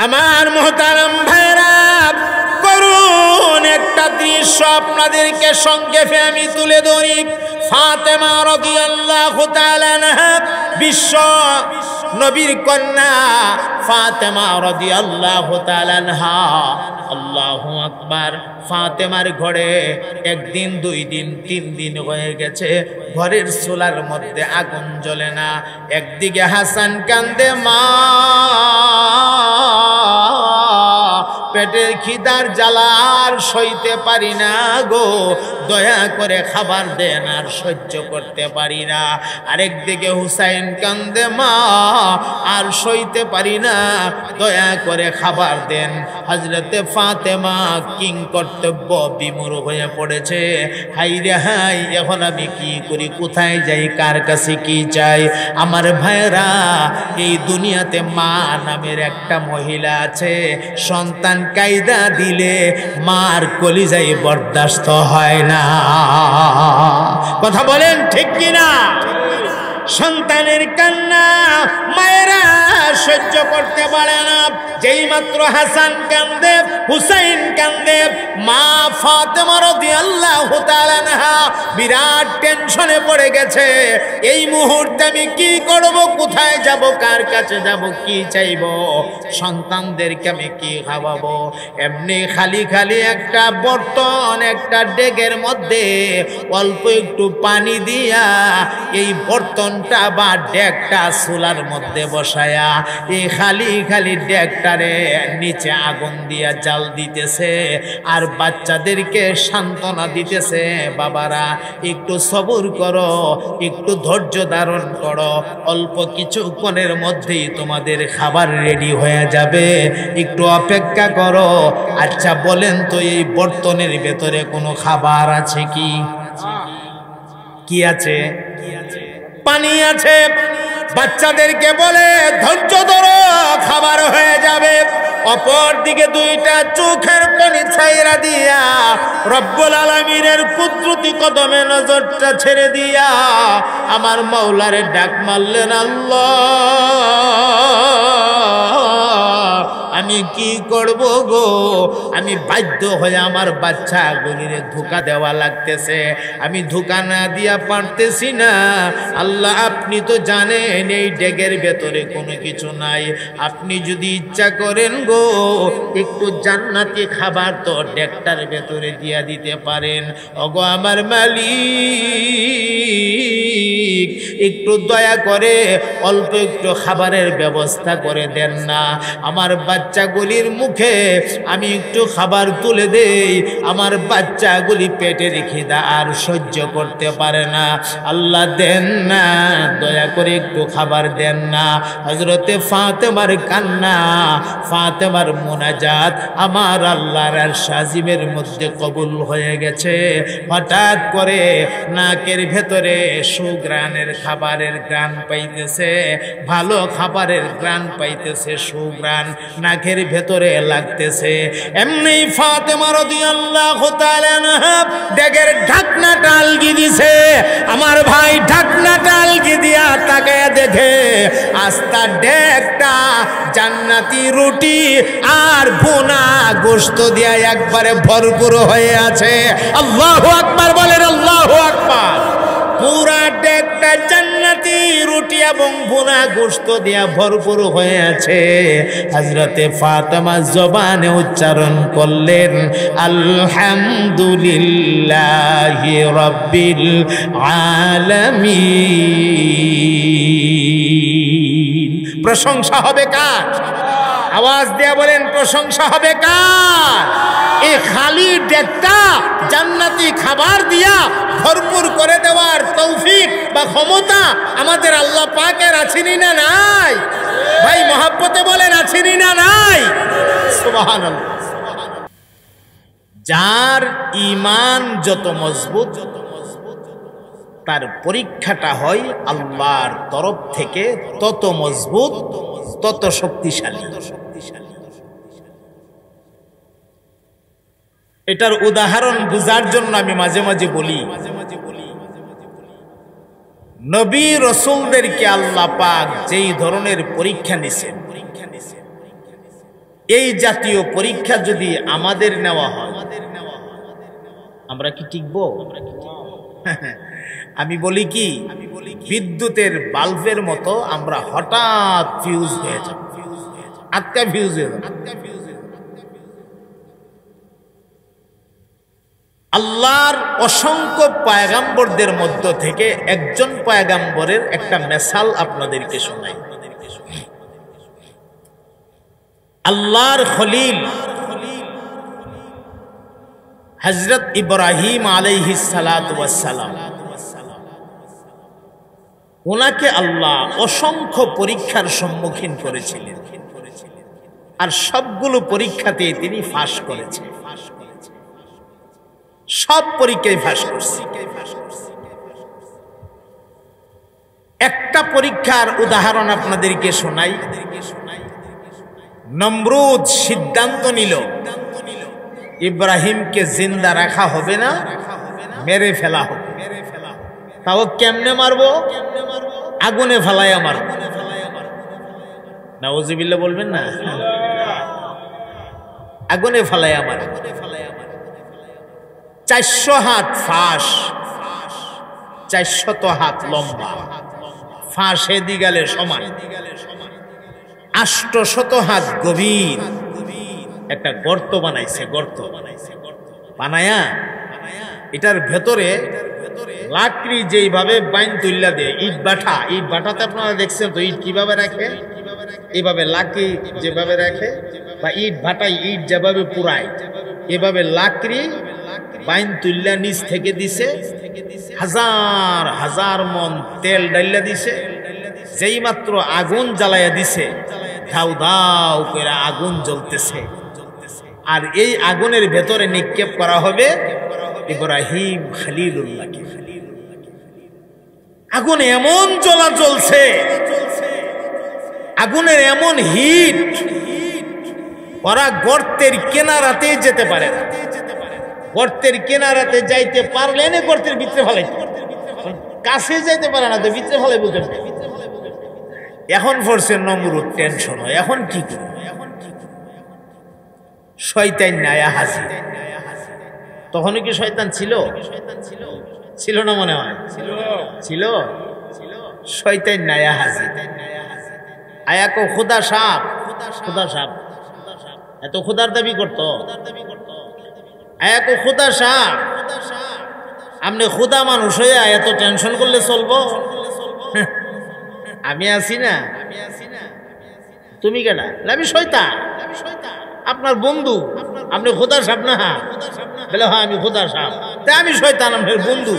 আমার মুহতারাম ভাইরা, করুন একটা দৃশ্য আপনাদেরকে সংক্ষেপে আমি তুলে ধরি। ফাতেমা রাদিয়াল্লাহু তাআলা আনহা, বিশ্ব নবীর কন্যা ফাতেমা রাদিয়াল্লাহু তাআলা আনহা, আল্লাহু আকবার। ফাতেমার ঘরে একদিন, 2 দিন, 3 দিন হয়ে গেছে, ঘরের চুলার মধ্যে আগুন জ্বলে না। একদিকে হাসান কান্দে, মা পেটের খিদার জ্বালা আর সইতে পারি না গো, দয়া করে খাবার দেন, আর সহ্য করতে পারি না। আরেকদিকে হুসাইন কান্দে, মা আর সইতে পারি না, দয়া করে খাবার দেন। হযরতে ফাতেমা কিং কর্তব্য বিমূঢ় হয়ে পড়েছে। হাই রে হাই, এখন আমি কি করি, কোথায় যাই, কার কাছে কি চাই? আমার ভাইরা, এই দুনিয়াতে মা নামের একটা মহিলা আছে, সন্তান কায়দা দিলে মার কলিজায় বরদাস্ত হয় না। কথা বলেন ঠিক কিনা? সন্তানের কান্না মায়েরা সহ্য করতে পারে না। যেই মাত্র হাসান কান্দে, হুসাইন কান্দে, মা ফাতেমা রাদিয়াল্লাহু তাআলা আনহা বিরাট টেনশনে পড়ে গেছে। এই মুহূর্তে আমি কি করব, কোথায় যাব, কার কাছে যাব, কি চাইব, সন্তানদেরকে আমি কি খাওয়াবো? এমনি খালি খালি একটা বর্তন, একটা ডেগের মধ্যে অল্প একটু পানি দিয়া এই বর্তনটা বা ডেকটা চুলার মধ্যে বসায়া এই খালি খালি ডেকটারে নিচে আগুন দিয়া জাল দিতেছে, আর বাচ্চাদেরকে সান্ত্বনা দিতেছে, বাবারা একটু সবুর করো, একটু ধৈর্য ধারণ করো, অল্প কিছুক্ষণের মধ্যেই তোমাদের খাবার রেডি হয়ে যাবে, একটু অপেক্ষা করো। আচ্ছা বলেন তো, এই বর্তনের ভেতরে কোনো খাবার আছে কি? কি আছে? পানি আছে। বাচ্চাদেরকে বলে ধৈর্য ধরো, খাবার হয়ে যাবে। অপর দিকে 2টা চোখের পানি ছাইরা দিয়া রব্বুল আলামিনের কুদরতি কদমে নজরটা ছেড়ে দিয়া আমার মাওলারে ডাক মারলেন, আল্লাহ আমি কি করব গো, আমি বাধ্য হয়ে আমার বাচ্চাগুলিরে ধোঁকা দেওয়া লাগতেছে, আমি ধোঁকা না দিয়া পারতেছি না। আল্লাহ আপনি তো জানেন এই ডেগের ভেতরে কোনো কিছু নাই, আপনি যদি ইচ্ছা করেন গো একটু জান্নাতি খাবার তো ডেগটার ভেতরে দিয়া দিতে পারেন। ওগো আমার মালিক, একটু দয়া করে অল্প একটু খাবারের ব্যবস্থা করে দেন না, আমার বাচ্চাগুলির মুখে আমি একটু খাবার তুলে দেই, আমার বাচ্চাগুলি পেটের খিদা আর সহ্য করতে পারে না। আল্লাহ দেন না, দয়া করে একটু খাবার দেন না। হযরতে ফাতেমার কান্না, ফাতেমার মুনাজাত আমার আল্লাহর আরশ আজিমের মধ্যে কবুল হয়ে গেছে। হঠাৎ করে নাকের ভেতরে সুগ্রানের খাবারের গ্রান পাইতেছে, ভালো খাবারের গ্রান পাইতেছে, সুগ্রান নাকের ভেতরে লাগতেছে। এমনি ফাতেমা রাদিয়াল্লাহু তাআলা আনহা ডেগের ঢাকনাটা আলগি দিছে। আমার ভাই ঢাকনাটা আলগি দিয়া তাকায়া দেখে আস্তা ডেগটা জান্নাতি রুটি আর ভুনা গোশত দিয়া একবারে ভরপুর হয়ে আছে। আল্লাহু আকবার বলেন, আল্লাহু আকবার। পুরা ডেকটা জান্নাতি রুটি এবং ভুনা গোশত দিয়া ভরপুর হয়ে আছে। হযরতে ফাতেমা জবানে উচ্চারণ করলেন, আলহামদুলিল্লাহি রাব্বিল আলামিন। প্রশংসা হবে কার? আওয়াজ দিয়া বলেন, প্রশংসা হবে কার? এই খালি ডেকটা জান্নাতি খাবার দিয়া ভরপুর করে দেওয়ার তৌফিক বা ক্ষমতা আমাদের আল্লাহ পাকের আছেনি না নাই? ভাই মহব্বতে বলেন, আছেনি না নাই? সুবহানাল্লাহ। যার ঈমান যত মজবুত তার পরীক্ষাটা হয় আল্লাহর তরফ থেকে তত মজবুত, তত শক্তিশালী। এটার উদাহরণ বুঝার জন্য আমি মাঝে মাঝে বলি, নবী রাসূলদেরকে আল্লাহ পাক যেই ধরনের পরীক্ষা নিছেন, এই জাতীয় পরীক্ষা যদি আমাদের নেওয়া হয়, আমরা কি টিকবো? আমি বলি কি, বিদ্যুতের বাল্বের মতো আমরা হঠাৎ ফিউজ হয়ে যাব, আটকা ফিউজ হয়ে যাব। আল্লাহর অসংখ্য পয়গাম্বরদের মধ্য থেকে একজন পয়গাম্বরের একটা মেসাল আপনাদেরকে শোনাই। আল্লাহর খলিল হযরত ইব্রাহিম আলাইহিস সালাতু ওয়াস সালাম, ওনাকে আল্লাহ অসংখ্য পরীক্ষার সম্মুখীন করেছিলেন, আর সবগুলো পরীক্ষাতে তিনি ফাঁস করেছেন, সব পরীক্ষায় ফাঁস করছে। একটা পরীক্ষার উদাহরণ আপনাদেরকে শোনাই। নমরুদ সিদ্ধান্ত নিল ইব্রাহিমকে জিন্দা রাখা হবে না, মেরে ফেলা হবে। তাও কেমনে মারবো? আগুনে ফেলাইয়া মারবো। নাউজুবিল্লাহ বলবেন না? আগুনে ফেলাইয়া মারবো। 400 হাত ফাঁস, 400 হাত লম্বা, ফাঁস এদিগালে সমান, 800 হাত গভীর একটা গর্ত বানাইছে। গর্ত বানায়া এটার ভেতরে লাকড়ি যেইভাবে বাইন তুল্লা দেয়, ইট বাটাতে আপনারা দেখছেন তো ইট কিভাবে রাখে, এইভাবে লাকড়ি যেভাবে রাখে, বা ইট ভাটায় ইট যেভাবে পুরায়, এভাবে লাকড়ি বাইন তুল্লা নিচ থেকে দিছে, হাজার হাজার মন তেল ডাইলা দিছে। যেই মাত্র আগুন জ্বালাইয়া দিছে, ধাউ ধাউ করে আগুন জ্বলতেছে, আর এই আগুনের ভেতরে নিক্ষেপ করা হবে ইব্রাহিম খলিলুল্লাহকে। আগুন এমন জ্বলা জ্বলছে, আগুনের এমন হিট, ওরা গর্তের কিনারাতে যেতে পারে না। গর্তের কিনারাতে যাইতে পারলে না, গর্তের ভিতরে ফেলাইতে, কাছে যাইতে পারে না, তো ভিতরে ফেলাই বলতে। এখন পড়ছে নমরুদ টেনশন হয়, এখন কি করব? শয়তান নায়া হাজির। তখন কি শয়তান ছিল? ছিল না মনে হয়, ছিল। শয়তান নায়া হাজির। আয়াকো খুদা সাপ, খুদা সাপ এত খুদার দাবি করতো। আয়াকো খুদা সাপ, আপনি খুদা মানুষ হইয়া এত টেনশন করলে চলবো? আমি আছি না, তুমি কেনা? আমি শয়তান, আপনার বন্ধু। আপনি খোদা সাপ না? বলে হ্যাঁ আমি খোদা সাপ। তাই আমি শয়তান, আপনার বন্ধু।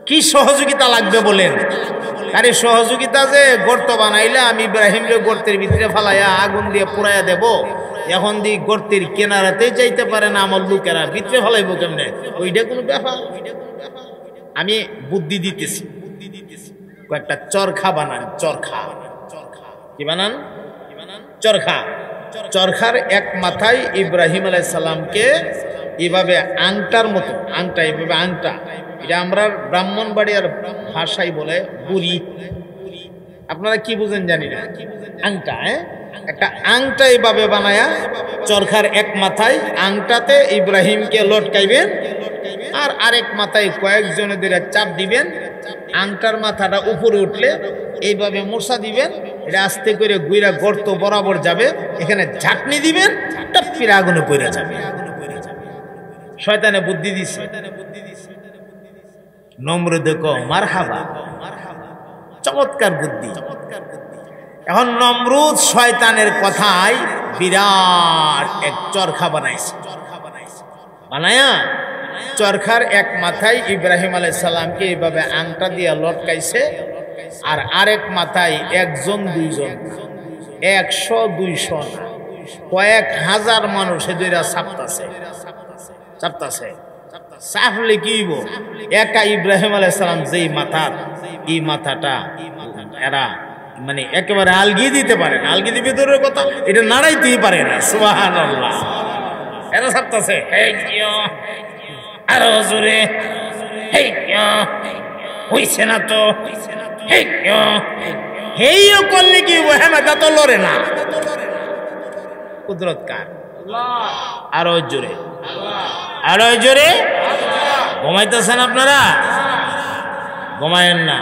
কি সহযোগিতা লাগবে বলেন? আরে সহযোগিতা যে গর্ত বানাইলে আমি ইব্রাহিমকে গর্তের ভিতরে ফালাইয়া আগুন দিয়ে পুরাইয়া দেব, এখন দি গর্তের কেনারাতে যাইতে পারে না আমার লোকেরা, ভিতরে ফেলাইবো কেমনে? ওইটা কোনো ব্যাপার? আমি বুদ্ধি দিতেছি, কয়েকটা চরখা বানান। চরখা কি বানান? চরখা। চরখার এক মাথায় ইব্রাহিম আলাইহিস সালামকে এভাবে আংটার মতো, আংটা এভাবে আংটা, এটা আমরা ব্রাহ্মণবাড়িয়ার ভাষায় বলে বুড়ি। আপনারা কি বুঝেন জানি না, আংটা। একটা আংটা এইভাবে বানায়া চরখার এক মাথায় আংটাতে ইব্রাহিমকে লটকাইবেন, আর আরেক মাথায় কয়েকজনে ধরে চাপ দিবেন। আংটার মাথাটা উপরে উঠলে এইভাবে মোছা দিবেন, এটা আস্তে করে গুইরা গর্ত বরাবর যাবে, এখানে ঝাঁটনি দিবেন, টপকিরে আগুনে পড়ে যাবে। শয়তানে বুদ্ধি দিছে। নমরুদ কো মারহাবা, চমৎকার বুদ্ধি। এখন নমরুদ শয়তানের কথায় বিরাট এক চরখা বানাইছে। বানায়া চরখার এক মাথায় ইব্রাহিম আলাইহিস সালামকে এইভাবে আংটা দিয়া লটকাইছে, আর আরেক মাথায় একজন দুইজন, 100-200 না, কয়েক হাজার মানুষ এদের চাপতাছে। চাপলে কি হইব? একা ইব্রাহিম আলাইহিস সালাম যেই মাথার, এই মাথাটা এরা মানে একেবারে আলগিয়ে দিতে পারে না। আলগিয়ে দিবে দূরের কথা, এটা নাড়াইতেই পারে না। সুবহানাল্লাহ। এরা চাপতাছে, আরো জোরে, হইছে না তো, হেইও করলে কি হ্যাঁ তো লড়ে না। কুদরত কার? আরো জোরে, আরো জোরে। ঘুমাইতেছেন আপনারা? ঘুমায়েন না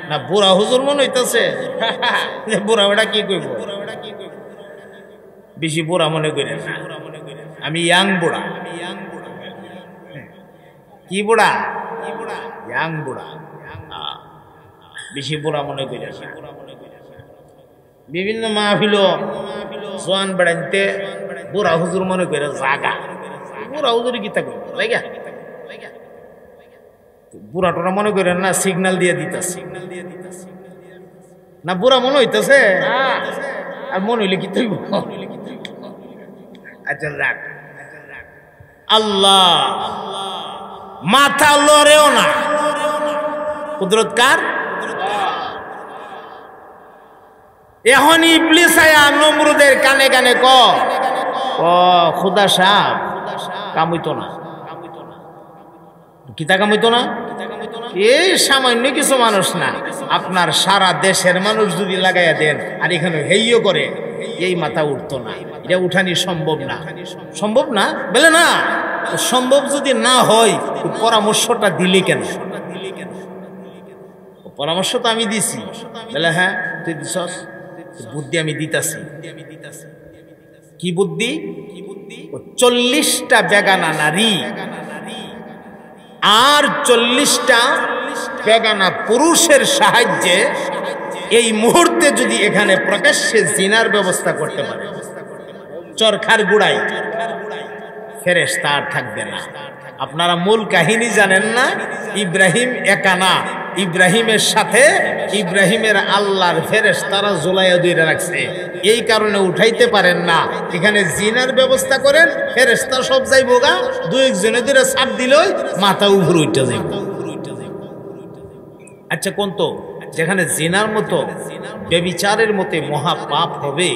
না? বুড়া হুজুর মনে হইতেছে বুড়া বেটা কি কইব? বেশি বুড়া মনে করেন না, আমি ইয়াং বুড়া। কি বুড়া? ইয়াং বুড়া, বেশি বুড়া মনে করেন না। বিভিন্ন মাহফিল জোয়ান বেড়াইতে বুড়া হুজুর মনে করে জাগা। বুড়া হুজুর গীতা কইব লাইগা, বুড়া টোরা মনে করেন না, সিগন্যাল দিয়ে দিতেছে না। বুড়া মনে হইতেছে আর মনে হইলে কি তৈব? আচ্ছা রাখ। আল্লাহ মাথা লড়েও না, কুদরত কার? এখন ইবলিস আয়া নমরুদের কানে কানে ক খুদা সাহেব কামইতো না। কিতা কামইতো না? এই সামান্য কিছু মানুষ না, আপনার সারা দেশের মানুষ যদি লাগাইয়া দেন আর এখানে হেইও করে, এই মাথা উঠতো না। এটা উঠানি সম্ভব না, সম্ভব না বলে না। সম্ভব যদি না হয় পরামর্শটা দিলি কেন? পরামর্শ তো আমি দিছি বলে, হ্যাঁ তুই দিছস, বুদ্ধি আমি দিতাছি। কি বুদ্ধি? 40টা বেগানা নারী আর 40টা বেগানা পুরুষের সাহায্যে এই মুহূর্তে যদি এখানে প্রকাশ্যে জিনার ব্যবস্থা করতে পারে, চরখার গুড়াই ফেরেশতা আর থাকবে না। আপনারা মূল কাহিনী জানেন না? ইব্রাহিম একা না, ইব্রাহিমের সাথে ইব্রাহিমের আল্লাহর ফেরেশতারা জুলাইয়া ধরে রাখছে। এই কারণে উঠাইতে পারেন না। এখানে জিনার ব্যবস্থা করেন, ফেরেশতা সব যাইব গা, দুই একজনে ধরে চাপ দিলই মাথা উপরে উঠে যাইব। আচ্ছা কোন তো যেখানে জিনার মতো ব্যভিচারের মতো মহা পাপ হবে,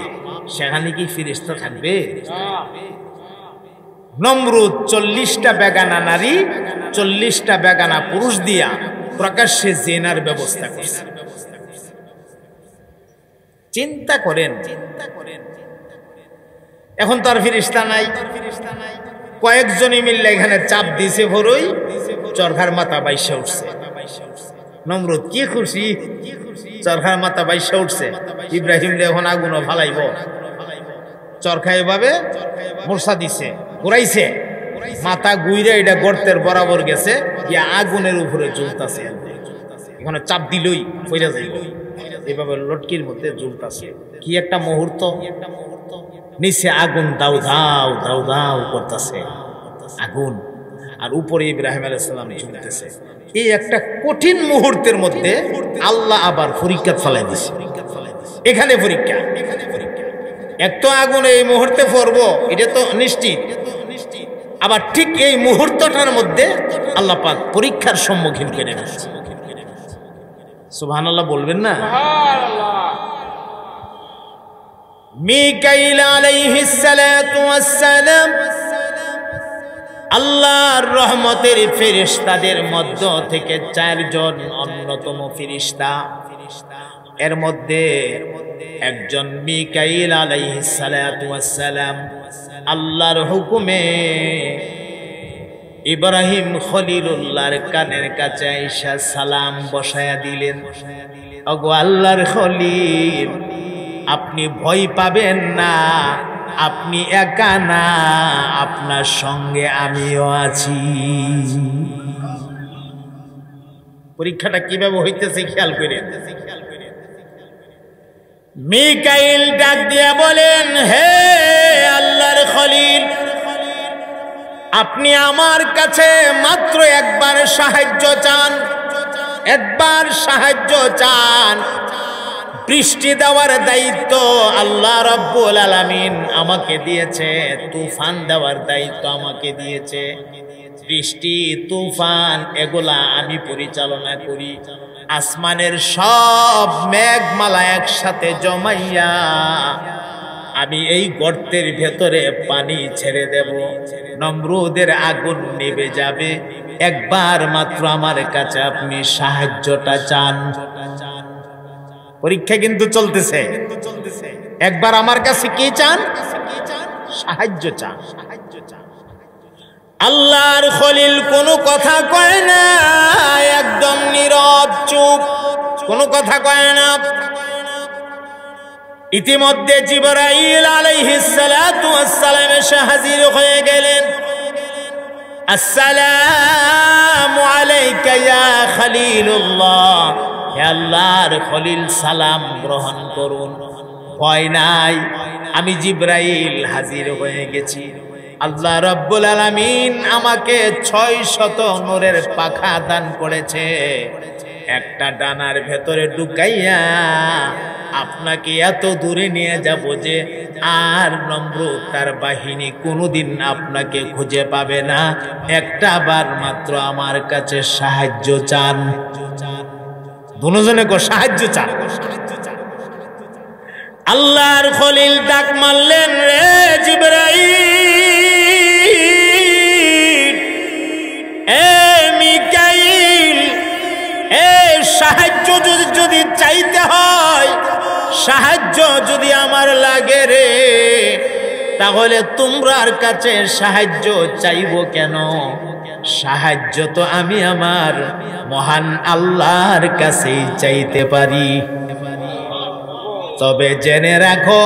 সেখানে কি ফেরেশতা থাকবে? নমরুদ 40টা বেগানা নারী 40টা বেগানা পুরুষ দিয়া প্রকাশ্যে জিনার ব্যবস্থা করছে। চিন্তা করেন, এখন তো আর ফেরেশতা নাই, কয়েকজনই মিললে এখানে চাপ দিছে, ভরই চরখার মাথা বাইসা উঠছে। নমরুদ কি খুশি, চরখার মাথা বাইসা উঠছে। ইব্রাহিম রে এখন আগুনও ফালাইব, চরখা এভাবে মোরসা দিছে, ঘুরাইছে, মাথা গুইরে এটা গর্তের বরাবর গেছে, গিয়া আগুনের উপরে জ্বলতাছে। এখানে চাপ দিলই পইরা যাইব, এভাবে লটকির মধ্যে জ্বলতাছে। কি একটা মুহূর্ত! নিচে আগুন দাউ দাউ দাউ দাউ করতেছে আগুন, আর উপরে ইব্রাহিম আলাইহিস সালাম ঝুলতেছে। এই একটা কঠিন মুহূর্তের মধ্যে আল্লাহ আবার পরীক্ষা ফলাই দিছে। এখানে পরীক্ষা, এক তো আগুন এই মুহূর্তে পড়বো এটা তো নিশ্চিত, আবার ঠিক এই মুহূর্তটার মধ্যে আল্লাহ পাক পরীক্ষার সম্মুখীন করে দিচ্ছে। সুবহানাল্লাহ বলবেন না? মিকাইল আলাইহিস সালাতু ওয়াস সালাম আল্লাহর রহমতের ফেরেশতাদের মধ্য থেকে 4 জন অন্যতম ফেরেশতা। এর মধ্যে একজন মিকাইল আলাইহিস সালাতু ওয়াস সালাম আল্লাহর হুকুমে ইব্রাহিম খলিলুল্লাহর কানের কাছে আইসা সালাম বসায়া দিলেন। ওগো আল্লাহর খলিল, আপনি ভয় পাবেন না, আপনি একা না, আপনার সঙ্গে আমিও আছি। পরীক্ষাটা কিভাবে হইতেছে খেয়াল করে। মিকাইল ডাক দিয়া বলেন, হে আল্লাহর খলিল, আপনি আমার কাছে মাত্র একবার সাহায্য চান, একবার সাহায্য চান। বৃষ্টি দেওয়ার দায়িত্ব আল্লাহ রাব্বুল আলামিন আমাকে দিয়েছে, তুফান দেওয়ার দায়িত্ব আমাকে দিয়েছে। বৃষ্টি তুফান এগুলা আমি পরিচালনা করি। আসমানের সব মেঘমালা একসাথে জমাইয়া আমি এই গর্তের ভেতরে পানি ছেড়ে দেব, নমরুদের আগুন নিভে যাবে। একবার মাত্র আমার কাছে আপনি সাহায্যটা চান। পরীক্ষা কিন্তু চলতেছে। একবার আমার কাছে কি চান? সাহায্য চান। আল্লাহর খলিল কোনো কথা কয় না, একদম নীরব চুপ, কোনো কথা কয় না। ইতিমধ্যে জিবরাইল আলাইহিস সালাতু ওয়াস সালাম এসে হাজির হয়ে গেলেন। আসসালামু আলাইকা ইয়া খলিলুল্লাহ, হে আল্লাহর খলিল সালাম গ্রহণ করুন। ভয় নাই, আমি জিবরাইল হাজির হয়ে গেছি। আল্লাহ রাব্বুল আলামিন আমাকে 600 নূরের পাখা দান করেছে, একটা ডানার ভেতরে ঢুকাইয়া আপনাকে এত দূরে নিয়ে যাব যে আর নমরুদ তার বাহিনী কোনোদিন আপনাকে খুঁজে পাবে না। একটা বার মাত্র আমার কাছে সাহায্য চান। দুজনে সাহায্য চান। আল্লাহর খলিল ডাক মারলেন, রে জিবরাইল, এ মিকাইল, এ সাহায্য যদি চাইতে হয়, সাহায্য যদি আমার লাগে রে, তাহলে তোমরার কাছে সাহায্য চাইব কেন? সাহায্য তো আমি আমার মহান আল্লাহর কাছেই চাইতে পারি। তবে জেনে রাখো,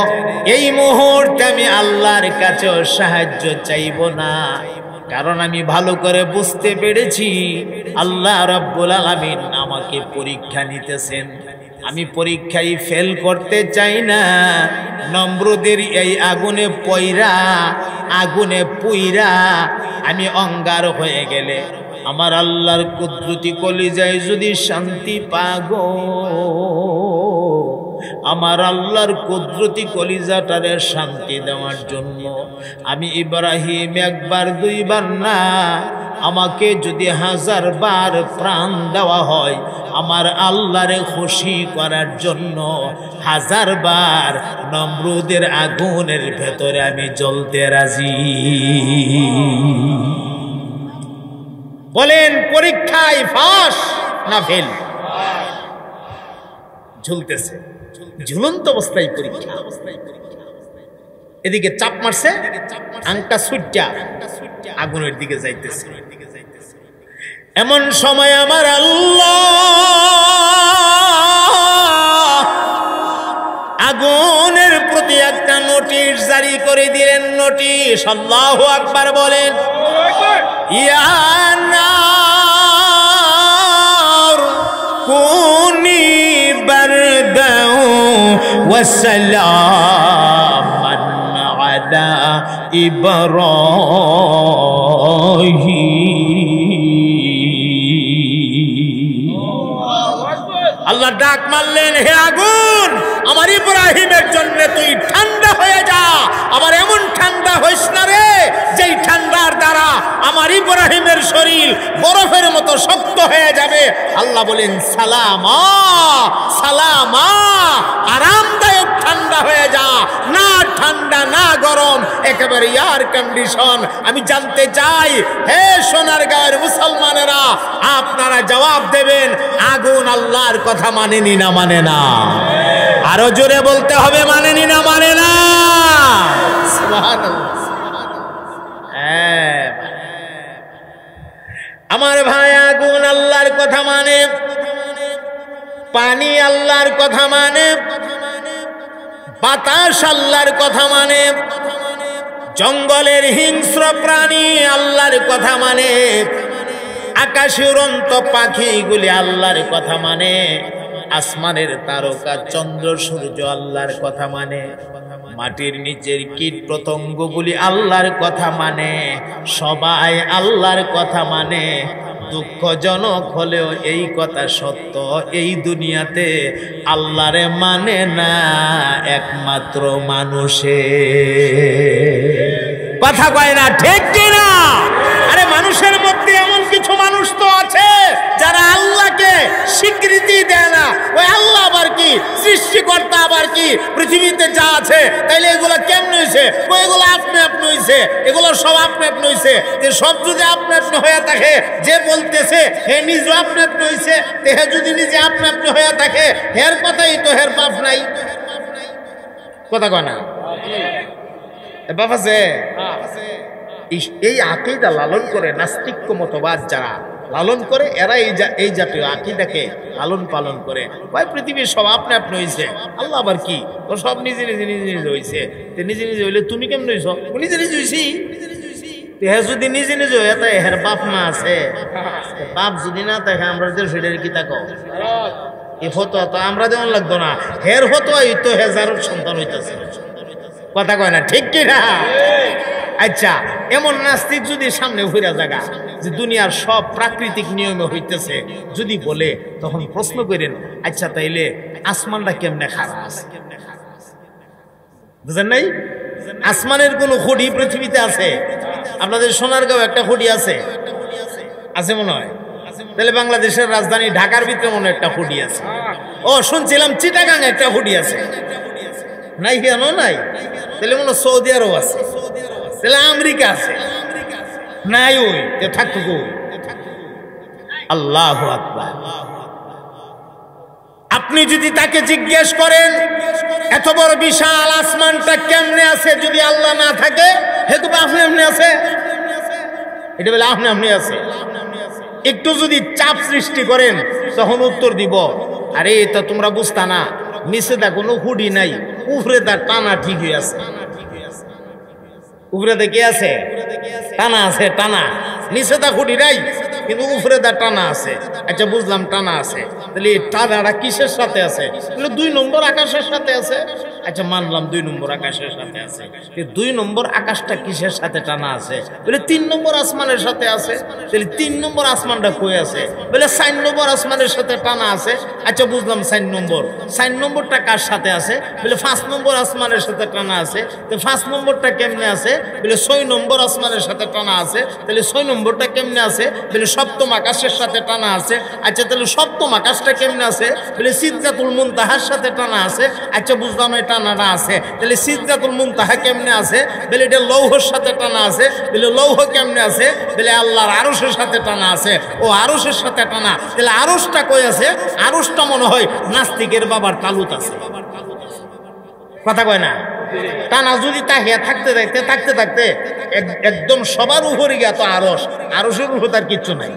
এই মুহূর্তে আমি আল্লাহর কাছেও সাহায্য চাইব না, কারণ আমি ভালো করে বুঝতে পেরেছি আল্লাহ রাব্বুল আলামিন আমাকে পরীক্ষা নিতেছেন। আমি পরীক্ষায় ফেল করতে চাই না। নমরুদের এই আগুনে পুইরা আমি অঙ্গার হয়ে গেলে আমার আল্লাহর কুদরতি কলিজায় যদি শান্তি পাগো, আমার আল্লাহর কুদরতি কলিজাটারে শান্তি দেওয়ার জন্য আমি ইব্রাহিম একবার দুইবার না, আমাকে যদি 1000 বার প্রাণ দেওয়া হয়, আমার আল্লাহরে খুশি করার জন্য 1000 বার নমরুদের আগুনের ভেতরে আমি জ্বলতে রাজি। বলেন, পরীক্ষায় পাস না ফেল? ঝুলতেছে, ঝুলন্ত অবস্থায় পরীক্ষা। এদিকে চাপ মারছে, আংটা ছুট্টা আগুনের দিকে যাইতেছে। এমন সময় আমার আল্লাহ আগুনের প্রতি একটা নোটিশ জারি করে দিলেন। নোটিশ, আল্লাহু আকবার বলেন। ইয়া নার কুনি বারদাও ওয়া সালামান আলা ইব্রাহিম। আল্লাহ ডাক মারলেন, হে আগুন, আমার ইব্রাহিমের জন্য তুই ঠান্ডা হয়ে যা। আবার এমন ঠান্ডা হইস না রে, যেই ঠান্ডার দ্বারা আমার ইব্রাহিমের শরীর বরফের মতো শক্ত হয়ে যাবে। আল্লাহ বলেন, সালামা সালামা, আরামদায়ক ঠান্ডা হয়ে যা, না ঠান্ডা না গরম, একেবারে এয়ার কন্ডিশন। আমি জানতে চাই, হে সোনার গাঁয়ের মুসলমানেরা, আপনারা জবাব দেবেন, আগুন আল্লাহর কথা মানেনি না মানে না? আরো জোরে বলতে হবে, মানেনি না মানে না? আমার ভাই, আগুন আল্লাহর কথা মানে, পানি আল্লাহর কথা মানে, বাতাস আল্লাহর কথা মানে, জঙ্গলের হিংস্র প্রাণী আল্লাহর কথা মানে, আকাশে উড়ন্ত পাখিগুলি আল্লাহর কথা মানে, আসমানের তারকা চন্দ্র সূর্য আল্লাহর কথা মানে, মাটির নিচের কীট পতঙ্গগুলি আল্লাহর কথা মানে, সবাই আল্লাহর কথা মানে। দুঃখজনক হলেও এই কথা সত্য, এই দুনিয়াতে আল্লাহরে মানে না একমাত্র মানুষে। কথা কয় না, ঠিক কিনা? আরে মানুষের মধ্যে এমন কিছু মানুষ তো আছে যারা আল্লাহকে স্বীকৃতি দেয় না। ওই আল্লাহ আবার কি, সৃষ্টিকর্তা আবার কি, পৃথিবীতে যা আছে তাইলে এগুলো কেমন হয়েছে? এগুলো আপনি আপনি হয়েছে, এগুলো সব আপনি আপনি হয়েছে। যে সব যদি আপনি আপনি হয়ে থাকে, যে বলতেছে হে নিজে আপনি আপনি হয়েছে, হে যদি নিজে আপনি আপনি হয়ে থাকে, হের কথাই তো হের পাপ নাই। কথা কয় না? বাপ আছে। এই আকীদা লালন করে নাস্তিক্য মতবাদ যারা লালন করে, এরা এই জাতীয় আকীদাকে লালন পালন করে। ভাই পৃথিবীর সব আপনি আপনি হয়েছে, আল্লাহ আবার কি, ও সব নিজে নিজে নিজে নিজে হয়েছে। নিজে নিজে হইলে তুমি কেমন হয়েছ? নিজে নিজে হয়েছি। হ্যাঁ যদি নিজে নিজে হয়ে তাই হের বাপ মা আছে, বাপ যদি না থাকে আমরা যে সেটার কি তাকো এই ফতোয়া তো আমরা যেমন লাগতো না, হের ফতোয়া তো হেজারের সন্তান হইতেছে। কথা কয় না, ঠিক কি না? আচ্ছা, এমন নাস্তিক যদি সামনে ঘুরে জায়গা যে দুনিয়ার সব প্রাকৃতিক নিয়মে হইতেছে যদি বলে, তখন প্রশ্ন করেন, আচ্ছা তাইলে আসমানটা কেমনে খারাপ আছে? বুঝেন নাই? আসমানের কোন খুঁটি পৃথিবীতে আছে? আপনাদের সোনারগাঁও একটা খুঁটি আছে, আছে মনে হয়। তাহলে বাংলাদেশের রাজধানী ঢাকার ভিতরে মনে একটা খুঁটি আছে। ও শুনছিলাম চিটাগাং একটা খুঁটি আছে, নাই কেন নাই? তাহলে মনে সৌদি আরব আছে, তাহলে আমেরিকা আছে, নাই ওই থাকতো। আল্লাহু আকবার। আপনি যদি তাকে জিজ্ঞেস করেন এত বড় বিশাল আসমানটা কেমনে আছে, যদি আল্লাহ না থাকে, হেতু আপনি আপনি আছে, এটা বলে আপনি আপনি আছে। একটু যদি চাপ সৃষ্টি করেন তখন উত্তর দিব, আরে এটা তোমরা বুঝতা না, নিচে দা কোনো হুডি নাই, উপরে তার টানা ঠিক হয়ে আছে। উপরে দেখে আছে টানা আছে, টানা। নিচে দা খুঁটি নাই কিন্তু উপরে দা টানা আছে। আচ্ছা বুঝলাম টানা আছে, তাহলে এই টানাটা কিসের সাথে আছে? 2 নম্বর আকাশের সাথে আছে। আচ্ছা মানলাম 2 নম্বর আকাশের সাথে আছে, 2 নম্বর আকাশটা কিসের সাথে টানা আছে? বলে 3 নম্বর আসমানের সাথে আছে। তাহলে 3 নম্বর আসমানটা কই আছে? বলে 4 নম্বর আসমানের সাথে টানা আছে। আচ্ছা বুঝলাম 4 নম্বর, 4 নম্বরটা কার সাথে আছে? বলে 5 নম্বর আসমানের সাথে টানা আছে। তো 5 নম্বরটা কেমনে আছে? বলে 6 নম্বর আসমানের সাথে টানা আছে। তাহলে 6 নম্বরটা কেমনে আছে? বলে 7ম আকাশের সাথে টানা আছে। আচ্ছা তাহলে 7ম আকাশটা কেমনে আছে? বলে সিদরাতুল মুনতাহার সাথে টানা আছে। আচ্ছা বুঝলাম এটা টানাটা আছে। তাহলে সিদরাতুল মুনতাহা কেমনে আছে? বলে এটা লৌহর সাথে টানা আছে। বলে লৌহ কেমনে আছে? বলে আল্লাহর আরশের সাথে টানা আছে। ও আরশের সাথে টানা, তাহলে আরশটা কই আছে? আরশটা মনে হয় নাস্তিকের বাবার তালুত আছে। কথা কয় না? টানা যদি তাকে থাকতে থাকতে থাকতে থাকতে একদম সবার উপরে গিয়া তো আরশ, আরশের উপর তার কিচ্ছু নাই,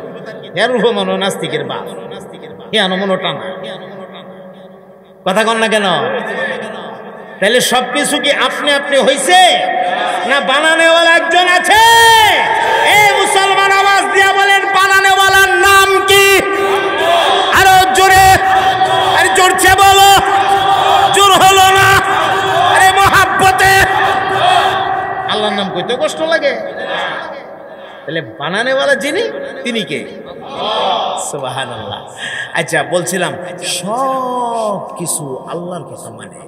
এর উপর মনে নাস্তিকের বাপ, কেন মনে টানা। কথা কন না কেন? তাহলে সবকিছু কি আপনি আপনি হইছে না বানানেওয়ালা একজন আছে? এই মুসলমান আওয়াজ দিয়া বলেন, বানানেওয়ালার নাম কি? আরো জোরে, আরে জোরছে বলো, জোর হলো না। আরে মহাব্বতে আল্লাহর নাম কইতে কষ্ট লাগে। তাহলে বানানেওয়ালা যিনি, তিনি কে? সুবহানাল্লাহ। আচ্ছা বলছিলাম সব কিছু আল্লাহর কথা মানে,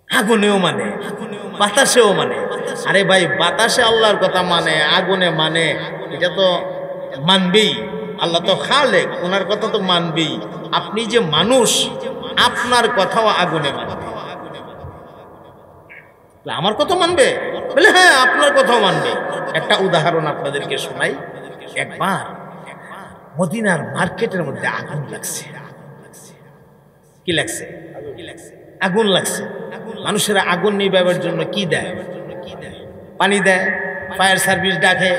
আগুনেও মানে, বাতাসেও মানে। আরে ভাই বাতাসে আল্লাহর কথা মানে, আগুনে মানে, এটা তো মানবেই। আল্লাহ তো খালেক, ওনার কথা তো মানবেই। আপনি যে মানুষ, আপনার কথাও আগুনে মানবে। আমার কথা মানবে? বলে হ্যাঁ আপনার কথাও মানবে। একটা উদাহরণ আপনাদেরকে শোনাই। একবার মদিনার মার্কেটের মধ্যে আগুন লাগছে। কি লাগছে? আগুন লাগছে। মানুষেরা আগুন নিভাবার জন্য কি দেয়? পানি দেয়, ফায়ার সার্ভিস ডাকে।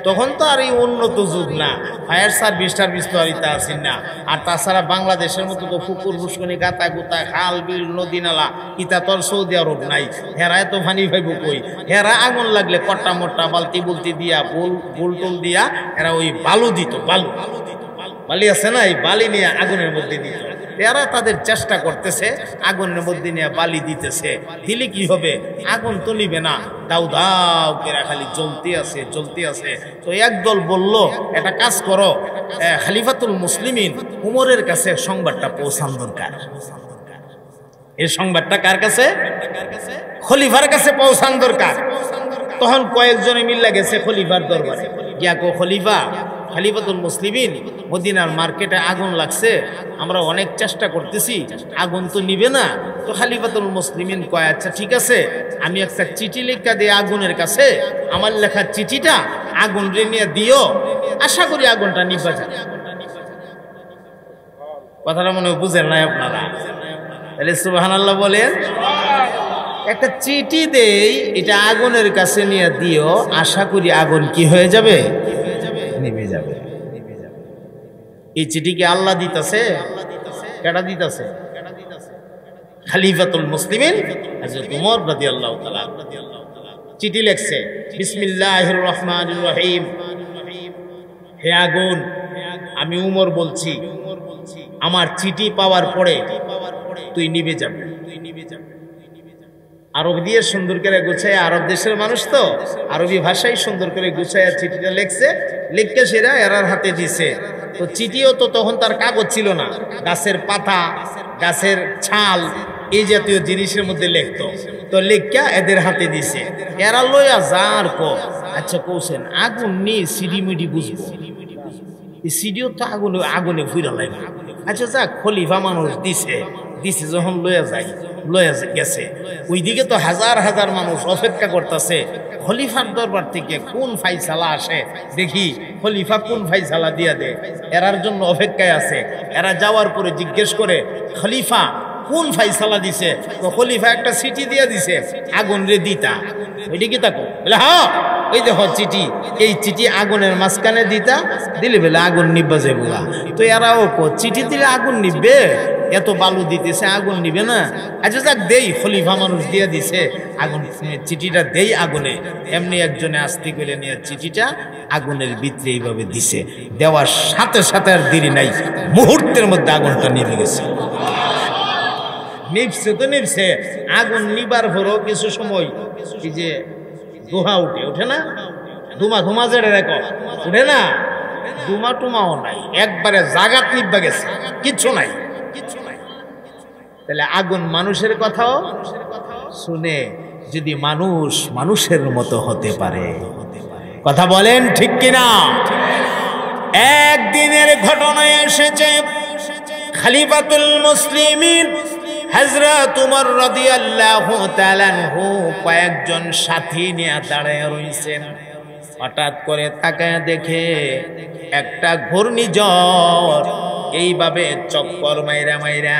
তখন তো আর এই উন্নত যুগ না, ফায়ার সার্ভিস টার্ভিস তো আর ইতা আসেন না। আর তাছাড়া বাংলাদেশের মতো তো পুকুর ভুসকুনি, গাতা গুতা, খাল বিল, নদী নালা, ইতা তো সৌদি আরব নাই। হেরায় তো পানি ভাইব কই? হেরা আগুন লাগলে কট্টা মোট্টা বালতি বুলতি দিয়া, বুল টুল দিয়া এরা ওই বালু দিত, বালি আছে না, এই বালি নিয়ে আগুনের মধ্যে দিত। এরা তাদের চেষ্টা করতেছে, আগুনের মধ্যে নিয়ে বালি দিতেছে। দিলে কি হবে? আগুন তো নিবে না, দাউ দাউ করে খালি জ্বলতে আছে, জ্বলতে আছে। তো একদল বলল, একটা কাজ করো, খলিফাতুল মুসলিমিন উমরের কাছে সংবাদটা পৌঁছান দরকার। এই সংবাদটা কার কাছে? খলিফার কাছে পৌঁছান দরকার। তখন কয়েকজনে মিল্লা গেছে খলিফার দরবারে, গিয়া কো খলিফা, খলিফাতুল মুসলিমিন মদিনার মার্কেটে আগুন লাগছে, আমরা অনেক চেষ্টা করতেছি, আগুন তো নিবে না। তো খলিফাতুল মুসলিমিন কয় আচ্ছা ঠিক আছে, আমি একটা চিঠি লেখা দিয়ে আগুনের কাছে, আমার লেখা চিঠিটা আগুন রে নিয়ে দিও, আশা করি আগুনটা নিভা যাবে। কথাটা মনে বুঝেন নাই আপনারা? তাহলে সুবহানাল্লাহ বলেন। একটা চিঠি দেই, এটা আগুনের কাছে নিয়ে দিও, আশা করি আগুন কি হয়ে যাবে, নিভে যাবে। এই চিঠি কি আল্লাহ দিতেছে? কেডা দিতেছে? খলিফাতুল মুসলিমিন হযরত ওমর রাদিয়াল্লাহু তাআলা চিঠি লিখছে, বিসমিল্লাহির রহমানির রহিম। হে আগুন, আমি উমর বলছি, আমার চিঠি পাওয়ার পরে তুই নিভে যাবে। আরব দিয়ে সুন্দর করে গুছায়, আরব দেশের মানুষ তো আরবি ভাষায় সুন্দর করে গুছায় চিঠিটা লিখছে, লিখকে সেরা এরার হাতে দিছে। তো চিঠিও তো তখন তার কাগজ ছিল না, গাছের পাতা, গাছের ছাল, এই জাতীয় জিনিসের মধ্যে লিখতো। তো লিখা এদের হাতে দিছে, এরা লইয়া যার ক আচ্ছা কৌছেন আগুন নি সিডিমিডি বুঝবো, এই সিডিও তো আগুনে আগুনে ফুইরা লাগবে। আচ্ছা যাক, খলিফা মানুষ দিছে, দিছে যখন লইয়া গেছে, ওইদিকে তো হাজার হাজার মানুষ অপেক্ষা করতেছে খলিফার দরবার থেকে কোন ফাইসালা আসে, দেখি খলিফা কোন ফাইসালা দিয়া দে। এরার জন্য অপেক্ষায় আছে। এরা যাওয়ার পরে জিজ্ঞেস করে, খলিফা কোন ফাইসালা দিছে? তো খলিফা একটা চিঠি দিয়া দিছে, আগুন রে দিতা। ওইটা কি তাকো বলে, হ্যাঁ ওই দেখো চিঠি, এই চিঠি আগুনের মাঝখানে দিতা, দিলে বেলে আগুন নিবা যাবো। তো এরাও চিঠি দিলে আগুন নিবে, এত বালু দিতেছে আগুন নিবে না। আচ্ছা যাক দেই, খলিফা মানুষ দিয়ে দিছে, আগুন চিঠিটা দেই আগুনে। এমনি একজনে আস্তে করে নিয়ে চিঠিটা আগুনের ভিতরে এইভাবে দিছে, দেওয়ার সাথে সাথে আর দেরি নাই, মুহূর্তের মধ্যে আগুনটা নিভে গেছে। নিভছে তো নিভছে, আগুন নিবার পরও কিছু সময় এই যে ধোঁয়া উঠে না, ধুমা যেটা রেখো উঠে না, ধুমা টুমাও নাই, একবারে জাগাত নিভা গেছে, কিচ্ছু নাই। তাহলে আগুন মানুষের কথাও শুনে, যদি মানুষ মানুষের মতো হতে পারে, কথা বলেন ঠিক কিনা? একদিনের ঘটনায় এসেছে, খলিফাতুল মুসলিমিন হযরত ওমর রাদিয়াল্লাহু তাআলা আনহু কয়েকজন সাথী নিয়ে দাঁড়ায় রইছেন। হঠাৎ করে তাকায় দেখে একটা ঘূর্ণিঝড় এইভাবে চক্কর মাইরা মাইরা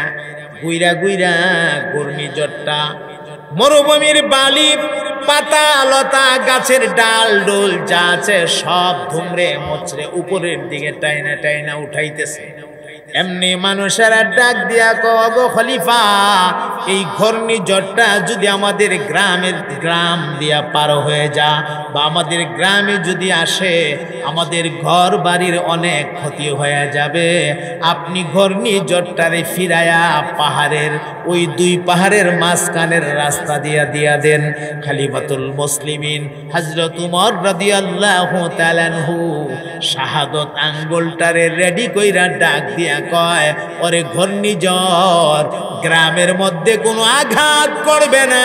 গুইরা গুইরা ঘূর্ণিঝড়টা মরুভূমির বালি, পাতা, লতা, গাছের ডাল ডোল যা আছে সব ধুমড়ে মোচড়ে উপরের দিকে টাইনা টাইনা উঠাইতেছে। এমনি মানুষেরা ডাক দিয়া কগো খলিফা, এই ঘূর্ণিঝড়টা যদি আমাদের গ্রাম দিয়া পার হয়ে যা, বা আমাদের গ্রামে যদি আসে, আমাদের ঘর বাড়ির অনেক ক্ষতি হয়ে যাবে। আপনি ঘূর্ণিঝড়টারে ফিরায়া পাহাড়ের ওই দুই পাহাড়ের মাঝখানের রাস্তা দিয়া দেন। খলিফাতুল মুসলিমিন হযরত ওমর রাদিয়াল্লাহু তাআলা আনহু শাহাদত আঙ্গুলটারে রেডি কইরা ডাক দিয়া কয়, ওরে ঘূর্ণিঝড়, গ্রামের মধ্যে কোনো আঘাত করবে না।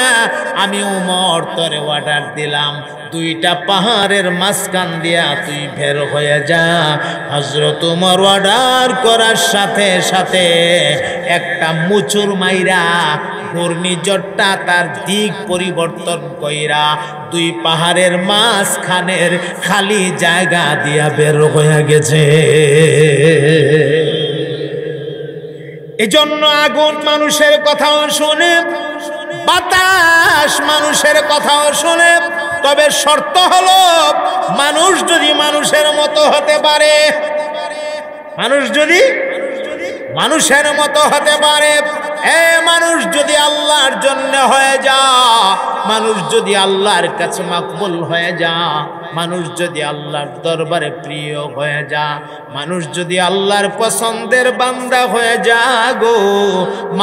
আমি ওমর তোরে অর্ডার দিলাম, দুইটা পাহাড়ের মাঝখান দিয়া তুই বের হয়ে যা। হযরত ওমর অর্ডার করার সাথে সাথে একটা মুচুর মাইরা ঘূর্ণিঝড়টা তার দিক পরিবর্তন কইরা দুই পাহাড়ের মাঝখানের খালি জায়গা দিয়া বের হয়ে গেছে। এজন্য আগুন মানুষের কথাও শুনে, বাতাস মানুষের কথাও শুনে, তবে শর্ত হলো মানুষ যদি মানুষের মতো হতে পারে, মানুষ যদি মানুষের মতো হতে পারে, মানুষ যদি আল্লাহর জন্য হয়ে যা, মানুষ যদি আল্লাহর কাছে মকবুল হয়ে যা, মানুষ যদি আল্লাহর দরবারে প্রিয় হয়ে যা, মানুষ যদি আল্লাহর পছন্দের বান্দা হয়ে যা গো,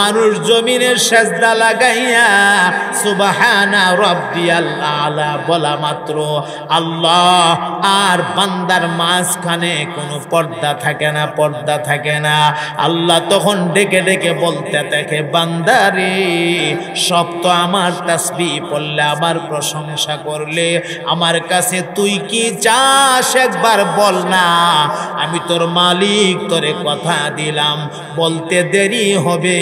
মানুষ জমিনের সেজদা লাগাইয়া সুবহানা রাব্বিয়াল আলা বলা মাত্র আল্লাহ আর বান্দার মাঝখানে কোনো পর্দা থাকে না, পর্দা থাকে না। আল্লাহ তখন ডেকে ডেকে বলতে থাকে, বান্দারে সব তো আমার তাসবিহ পড়লে, আমার প্রশংসা করলে, আমার কাছে তুই কি চাস একবার বল না, আমি তোর মালিক, তোরে কথা দিলাম, বলতে দেরি হবে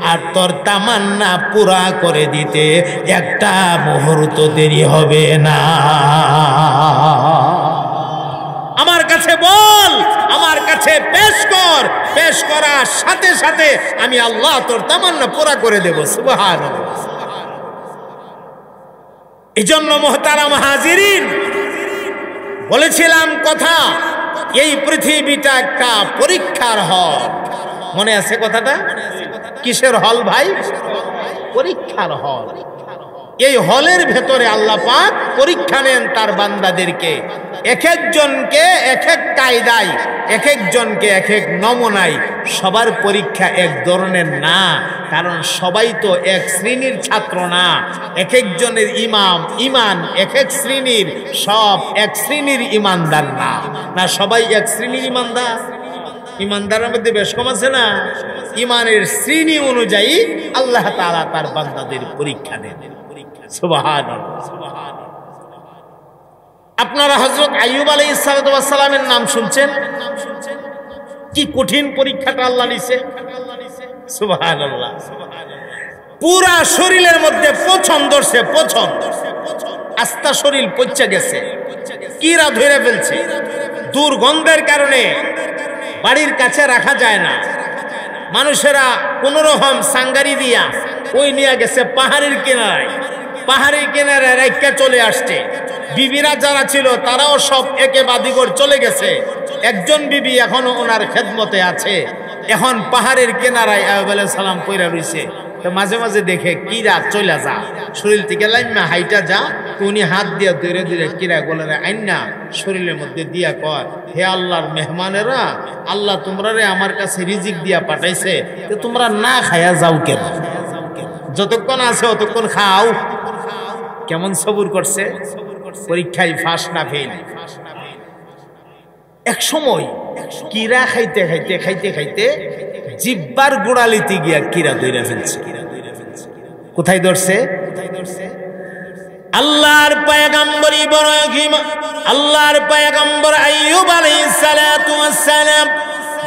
আর তোর তামান্না পুরা করে দিতে একটা মুহূর্ত দেরি হবে না। আমার কাছে বল, আমার কাছে পেশ কর, পেশ করার সাথে সাথে আমি আল্লাহ তোর তামান্না পুরা করে দেব। সুবহানাল্লাহ। এজন্য মুহতারাম হাজিরিন, বলেছিলাম কথা, এই পৃথিবীটা একটা পরীক্ষার হল। মনে আছে কথাটা? কিসের হল ভাই? পরীক্ষার হল। এই হলের ভেতরে আল্লাহ পাক পরীক্ষা নেন তার বান্দাদেরকে। এক একজনকে এক এক কায়দায়, এক একজনকে এক এক নমুনায়। সবার পরীক্ষা এক ধরনের না, কারণ সবাই তো এক শ্রেণীর ছাত্র না। এক একজনের ইমান এক এক শ্রেণীর, সব এক শ্রেণীর ইমানদার না। না সবাই এক শ্রেণীর ইমানদার? ইমানদারের মধ্যে বেশ কম আছে না? ইমানের শ্রেণী অনুযায়ী আল্লাহ তাআলা তার বান্দাদের পরীক্ষা নেন। সুবহানাল্লাহ। আপনারা হযরত আইয়ুব আলাইহিস সালামের নাম শুনছেন? কি কঠিন পরীক্ষাটা আল্লাহ নিছে। সুবহানাল্লাহ। পুরা শরীরের মধ্যে পছন ধরছে, পছন, আস্তা শরীর পচে গেছে, কিরা ধরে ফেলছে। দুর্গন্ধের কারণে বাড়ির কাছে রাখা যায় না। মানুষেরা কোন রকম সাঙ্গারি দিয়া ওই নিয়ে গেছে পাহাড়ের কিনারায়। পাহাড়ের কিনারায় রেখে চলে আসছে। বিবিরা যারা ছিল তারাও সব একে বাদিগর চলে গেছে। একজন বিবি এখনো ওনার খেদমতে আছে। এখন পাহাড়ের কিনারায় আইয়ুব আলাইহিস সালাম পইরা রইছে। তো মাঝে মাঝে দেখে কিরা চলে যা, শরীর থেকে লাইমা হাইটা যা, উনি হাত দিয়া ধীরে ধীরে কিরা গলারে আইনা শরীরের মধ্যে দিয়া কয়, হে আল্লাহর মেহমানেরা, আল্লাহ তোমরা রে আমার কাছে রিজিক দিয়া পাঠাইছে, তো তোমরা না খায়া যাও কেন? যতক্ষণ আছে অতক্ষণ খাও। কেমন সবুর করছে? পরীক্ষায় ফাঁস না ফেল। এক সময় কিরা খাইতে খাইতে খাইতে খাইতে জিব্বার গোড়ালিতে গিয়া কিরা ধরে ফেলছে। কোথায় ধরছে? আল্লাহর পয়গম্বর ইব্রাহিম, আল্লাহর পয়গম্বর আইয়ুব আলাইহিস সালাতু ওয়াস সালাম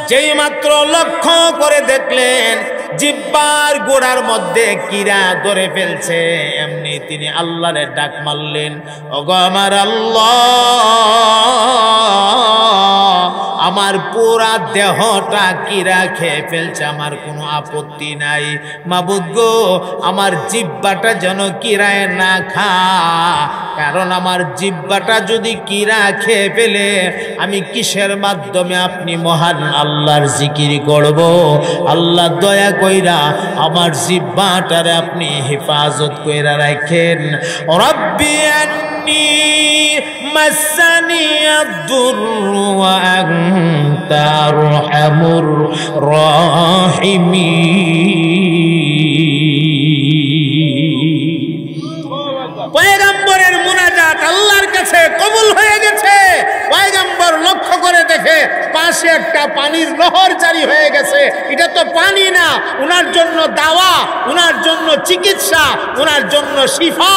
যেই মাত্র লক্ষ্য করে দেখলেন জিব্বার গোড়ার মধ্যে কিরা ধরে ফেলছে, এমনি তিনি আল্লাহরে ডাক মারলেন, ওগো আমার আল্লাহ, আমার পুরা দেহটা কিরা খেয়ে ফেলছে, আমার কোনো আপত্তি নাই। মাবুদ গো, আমার জিব্বাটা যেন কিরায় না খা, কারণ আমার জিব্বাটা যদি কিরা খেয়ে ফেলে আমি কিসের মাধ্যমে আপনি মহান আল্লাহর জিকির করব? আল্লাহ দয়া কইরা আমার জিব্বাটারে আপনি হেফাজত কইরা রাখেন। রব্বি আন্নী মাসানিয়াদ-দুর ওয়া আনতা আরহামুর রাহিমিন। পয়গম্বরের মুনাজাত আল্লাহর কাছে কবুল হয়ে গেছে। পয়গম্বর লক্ষ্য করে দেখে পাশে একটা পানির নহর জারি হয়ে গেছে। এটা তো পানি না, উনার জন্য দাওয়া, উনার জন্য চিকিৎসা, উনার জন্য শিফা।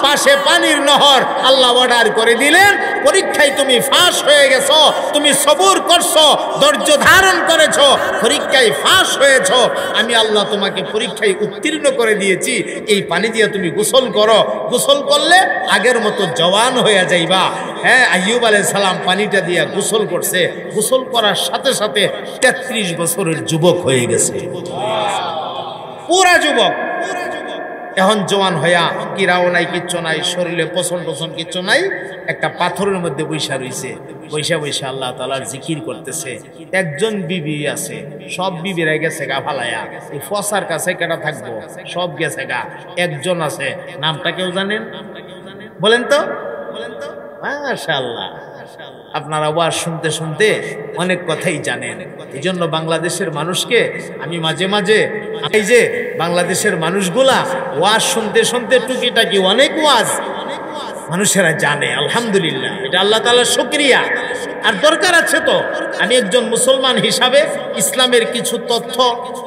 পাশে পানির নহর। আল্লাহ অর্ডার করে দিলেন, পরীক্ষায় তুমি ফাঁস হয়ে গেছো, তুমি সবুর করছো, ধৈর্য ধারণ করেছো, পরীক্ষায় ফাঁস হয়েছো, আমি আল্লাহ তোমাকে পরীক্ষায় উত্তীর্ণ করে দিয়েছি। এই পানি দিয়ে তুমি গোসল করো, গোসল করলে আগের মতো জওয়ান হয়ে যাইবা। হ্যাঁ, আইয়ুব আলাইহিস সালাম পানিটা দিয়ে গোসল করছে। গোসল করার সাথে সাথে 33 বছরের যুবক হয়ে গেছে, পুরা যুবক। এখন জওয়ান হইয়া কিরাও নাই, কিচ্ছু নাই, শরীরে পছন টছন কিচ্ছু নাই, একটা পাথরের মধ্যে বৈশা রইছে। বৈশা বৈশা আল্লাহ তাআলার জিকির করতেছে। একজন বিবি আছে, সব বিবিরা গেছে গা ফালায়া, এই ফসার কাছে কেটা থাকবো, সব গেছে গা। একজন আছে, নামটা কেউ জানেন? বলেন তো, বলেন তো। মাশাআল্লাহ, আপনারা ওয়াজ শুনতে শুনতে অনেক কথাই জানেন। এই জন্য বাংলাদেশের মানুষকে আমি মাঝে মাঝে, এই যে বাংলাদেশের মানুষগুলা ওয়াজ শুনতে শুনতে টুকিটাকি অনেক ওয়াজ মানুষেরা জানে, আলহামদুলিল্লাহ, এটা আল্লাহ তাআলার শুকরিয়া। আর দরকার আছে তো, আমি একজন মুসলমান হিসাবে ইসলামের কিছু তথ্য,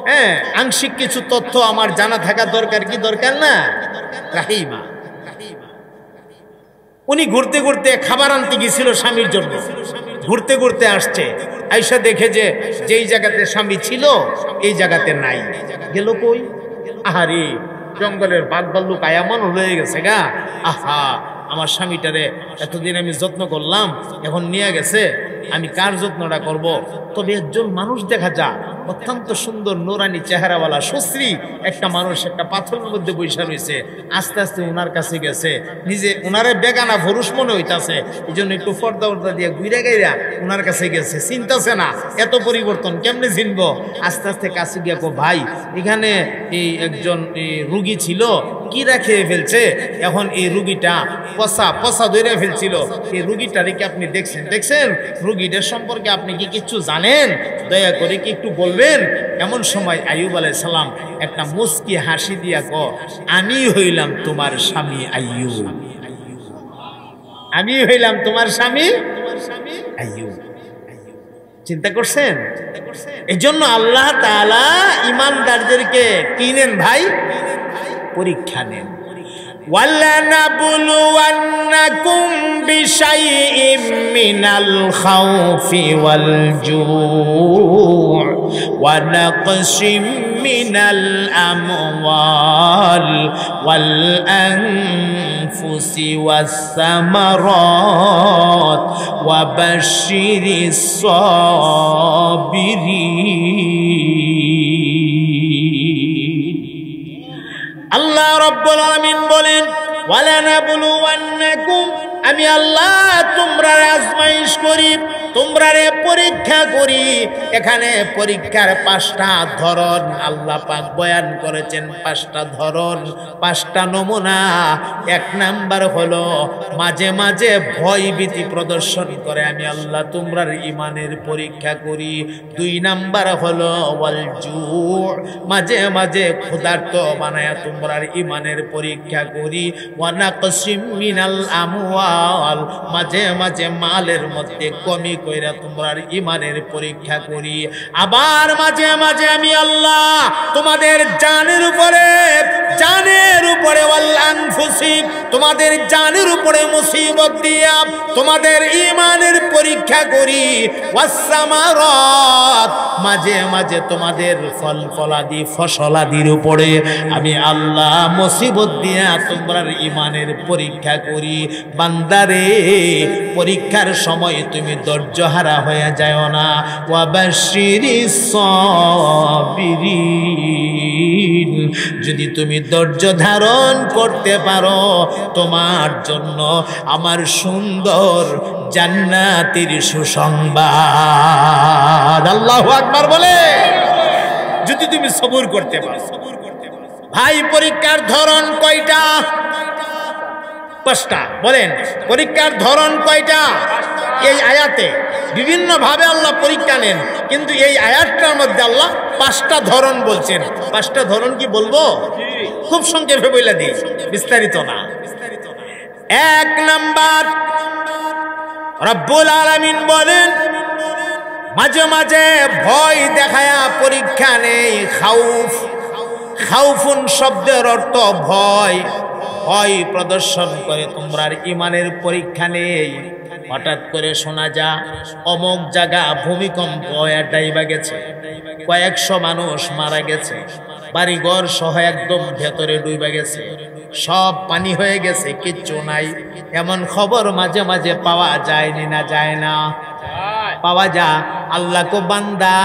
হ্যাঁ, আংশিক কিছু তথ্য আমার জানা থাকা দরকার, কি দরকার না? রাহিমা উনি ঘুরতে ঘুরতে খাবার আনতে গেছিল স্বামীর জন্য। ঘুরতে ঘুরতে আসছে, আইসা দেখে যে যেই জায়গাতে স্বামী ছিল এই জায়গাতে নাই। গেল কই? আহারে, জঙ্গলের বাঘ ভাল্লুক আয়ামন হয়ে গেছে গা। আহা, আমার স্বামীটারে এতদিন আমি যত্ন করলাম, এখন নিয়ে গেছে, আমি কার যত্নটা করব? তবে একজন মানুষ দেখা যায় অত্যন্ত সুন্দর নোরানি চেহারাওয়ালা সুশ্রী একটা মানুষ একটা পাথরের মধ্যে বৈশা রয়েছে। আস্তে আস্তে ওনার কাছে গেছে, নিজে ওনারে বেগানা ভরুষ মনে হইতাছে, এই জন্য একটু পর্দা উর্দা দিয়ে ঘুরে গাইরা ওনার কাছে গেছে। চিনতেছে না এত পরিবর্তন, কেমনে চিনব? আস্তে আস্তে কাছে গিয়া কো, ভাই এখানে এই একজন রুগী ছিল, কিরা খেয়ে ফেলছে, এখন এই রুগীটা পচা ধরে ফেলছিল, এই রুগীটারে কি আপনি দেখছেন? রুগীটার সম্পর্কে আপনি কি কিছু জানেন? দয়া করে কি একটু বলবেন? এমন সময় আইয়ুব আলাইহিস সালাম একটা মুস্কি হাসি দিয়া কো, আমি হইলাম তোমার স্বামী আইয়ুব, আমি হইলাম তোমার স্বামী আইয়ুব। চিন্তা করছেন? এই জন্য আল্লাহ তাআলা ইমানদারদেরকে কি নেন ভাই? পরীক্ষা নেন। وَلَنَبْلُوَنَّكُمْ بِشَيْءٍ مِّنَ الْخَوْفِ وَالْجُوعِ وَنَقْصٍ مِّنَ الْأَمْوَالِ وَالْأَنفُسِ وَالثَّمَرَاتِ وَبَشِّرِ الصَّابِرِينَ। আল্লাহ রাব্বুল আলামিন বলেন, ওয়ালানাবলুওয়ান্নাকুম, আমি আল্লাহ তোমরা আজমাইশ করি, তোমরারে পরীক্ষা করি। এখানে পরীক্ষার 5টা ধরন আল্লাহ পাক বয়ান করেছেন, 5টা ধরন, 5টা নমুনা। 1 নাম্বার হলো মাঝে মাঝে ভয় ভীতি প্রদর্শন করে আমি আল্লাহ তোমরার ইমানের পরীক্ষা করি। 2 নাম্বার হলো ওয়াল জু, মাঝে মাঝে ক্ষুধার্ত বানায়া তোমরার ইমানের পরীক্ষা করি। ওয়া নাকসিম মিনাল আমওয়াল, মাঝে মাঝে মালের মধ্যে কমি কইরা তোমরার ইমানের পরীক্ষা করি। আবার মাঝে মাঝে আমি আল্লাহ তোমাদের জানের উপরে ওয়াল আনফুসি, তোমাদের জানের উপরে মুসিবত দিয়া তোমাদের ইমানের পরীক্ষা করি। ওয়াস সামারাত, মাঝে মাঝে তোমাদের ফলাদি ফসলাদির উপরে আমি আল্লাহ মুসিবত দিয়া তোমরার ইমানের পরীক্ষা করি। বান্দারে, পরীক্ষার সময় তুমি ধৈর্যহারা হয়ে যায় না। ওয়াবাশশিরিস সাবিরিন, যদি তুমি ধৈর্য ধারণ করতে পারো, তোমার জন্য আমার সুন্দর জান্নাতের সুসংবাদ। আল্লাহু আকবার বলে, যদি তুমি সবুর করতে পারো। ভাই পরীক্ষার ধরন কয়টা? 5টা। বলেন পরীক্ষার ধরন কয়টা? এই আয়াতে বিভিন্ন ভাবে আল্লাহ পরীক্ষা নেন, কিন্তু এই আয়াতটার মধ্যে আল্লাহ 5টা ধরন বলছেন। 5টা ধরন কি বলবো? খুব সংক্ষেপে বলে দিই, বিস্তারিত না। 1 নাম্বার, রব্বুল আলামিন বলেন মাঝে মাঝে ভয় দেখায়া পরীক্ষা নেই। খাউফুন শব্দের অর্থ ভয়, ভয় প্রদর্শন করে তোমরার ইমানের পরীক্ষা নেই। হঠাৎ করে শোনা যা অমুক জায়গা ভূমিকম্প ডাইবা গেছে, কয়েকশো মানুষ মারা গেছে, বাড়িঘর সহ একদম ভেতরে ডুইবা গেছে, সব পানি হয়ে গেছে, কিচ্ছু নাই। এমন খবর মাঝে মাঝে পাওয়া যায়নি না? যায় না? পাওয়া যায়। আল্লাহ কো বান্দা,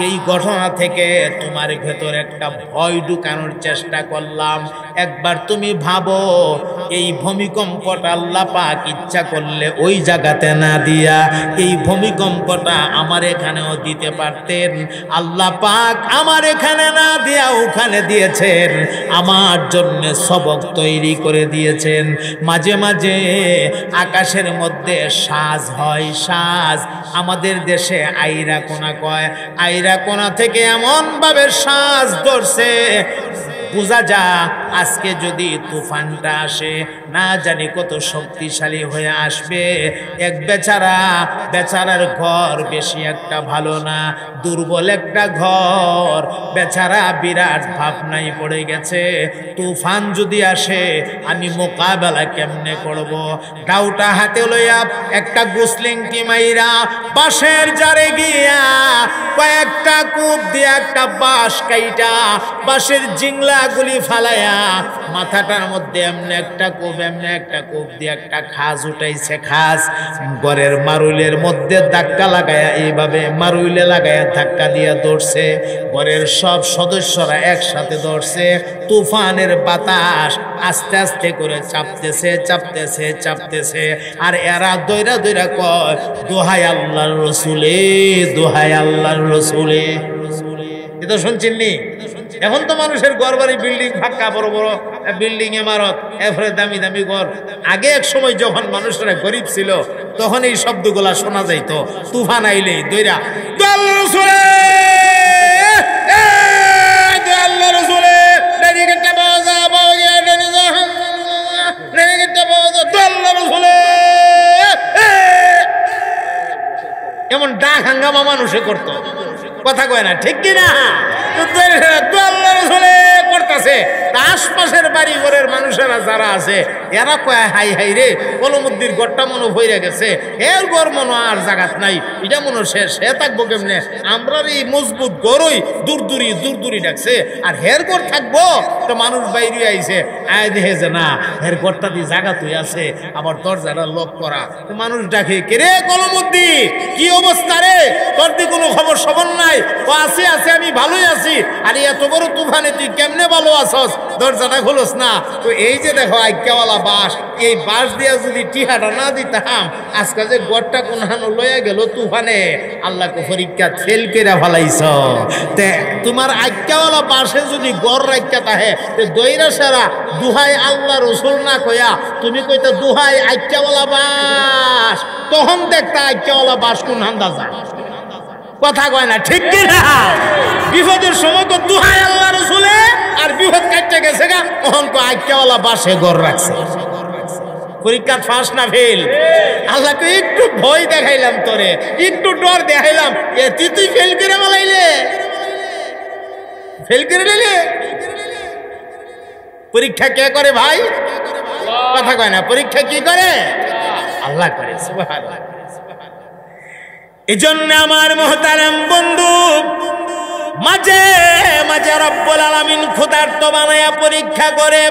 এই ঘটনা থেকে তোমার ভেতর একটা ভয় ঢুকানোর চেষ্টা করলাম। একবার তুমি ভাবো, এই ভূমিকম্পটা আল্লাহ পাক ইচ্ছা করলে ওই জায়গাতে না দিয়া এই ভূমিকম্পটা আমার এখানেও দিতে পারতেন। আল্লাহ পাক আমার এখানে না দিয়া ওখানে দিয়েছেন, আমার জন্য সবক তৈরি করে দিয়েছেন। মাঝে মাঝে আকাশের মধ্যে সাজ হয়, সাজ আমাদের দেশে আইরা কোনা কয়। আইরা কোনা থেকে এমন ভাবে সাজ ধরছে, বোঝা যা আজকে যদি তুফানটা আসে না জানি কত শক্তিশালী হয়ে আসবে। এক বেচারার ঘর বেশি একটা ভালো না, দুর্বল একটা ঘর, বেচারা বিরাট ভাবনায় পড়ে গেছে। তুফান যদি আসে আমি মোকাবেলা কেমনে করব? ডাউটা হাতে লইয়া একটা গুসলিংটি মাইরা বাঁশের জারে গিয়া কয়েকটা কূপ দিয়ে একটা বাঁশ কাইটা বাঁশের জিংলা গুলি ফালায়া মাথাটার মধ্যে এমনি একটা কোপ দিয়ে একটা খাস উঠাইছে। খাস ঘরের মারুলের মধ্যে ধাক্কা লাগায়া, এইভাবে মারুলে লাগায়া ধাক্কা দিয়া ধরছে। ঘরের সব সদস্যরা একসাথে ধরছে। তুফানের বাতাস আস্তে আস্তে করে চাপতেছে। আর এরা দইরা কয়, দোহাই আল্লাহর রসুলে, দোহাই আল্লাহর রসুলে। এটা শুনছেন নি? এখন তো মানুষের ঘর বাড়ি, বিল্ডিং, ফাঁকা বড় বড় বিল্ডিং, ইমারত, এরপরে দামি দামি ঘর। আগে এক সময় যখন মানুষরা গরিব ছিল, তখন এই শব্দগুলা শোনা যাইত। তুফান আইলেই দইরা, আল্লাহর রসুলে, আল্লাহর রসুলে, এমন ডাক হাঙ্গামা মানুষে করত। কথা কয় না, ঠিক কিনা? করতেছে। আশপাশের বাড়ি ঘরের মানুষেরা যারা আছে, এরা কয়, হাই হাই রে, কলমুদ্দির ঘরটা মনে হইয়া গেছে, এর ঘর মনে আর জাগাত নাই, এটা মনে শেষ, সে থাকবো কেমনে? আমরা এই মজবুত গরই দূর দূরি ডাকছে, আর হের ঘর থাকবো? তো মানুষ বাইরে আইছে, আয় দেখে যে না, হের ঘরটা দিয়ে জাগাত হয়ে আছে, আবার দরজাটা লক করা। মানুষ ডাকে, কে রে কলমুদ্দি, কি অবস্থা রে? তোর দি কোনো খবর সবর নাই? ও আছে, আমি ভালোই আছি। আর এত বড় তুফানে তুই কেমনে ভালো আছস? দরজাটা খোলস না। তো এই যে দেখো আজ্ঞাওয়ালা বাঁশ, এই বাঁশ দিয়া যদি টিহাটা না দিতাম, আজকে যে গড়টা কোন হানো লইয়া গেল তুফানে, আল্লাহকে পরীক্ষা ফেল করে ফেলাইছ। তে তোমার আজ্ঞাওয়ালা বাঁশে যদি গড় রাখা তাহে, দইরা সারা দুহাই আল্লাহ রসুল না কইয়া তুমি কইতা দুহাই আজ্ঞাওয়ালা বাঁশ, তখন দেখতা আজ্ঞাওয়ালা বাঁশ কোন হান্দা যায়। কথা কয় না, ঠিক কিনা? বিপদের সময় তো দুহাই আল্লাহ রসুলে, আর বিপদ কাটতে গেছে গা, তখন তো আজ্ঞাওয়ালা বাসে ঘর রাখছে। পরীক্ষা ফাঁস না ফেল? আল্লাহকে একটু ভয় দেখাইলাম, তোরে একটু ডর দেখাইলাম, তুই ফেল করে মালাইলে, ফেল করে নিলে। পরীক্ষা কে করে ভাই? কথা কয় না, পরীক্ষা কি করে? আল্লাহ করে। সুবহানাল্লাহ। এজন্য আমার মুহতারাম বন্ধু, মাঝে মাঝে রব্বুল আলামিন ক্ষুধার্ত বানায়া পরীক্ষা করে।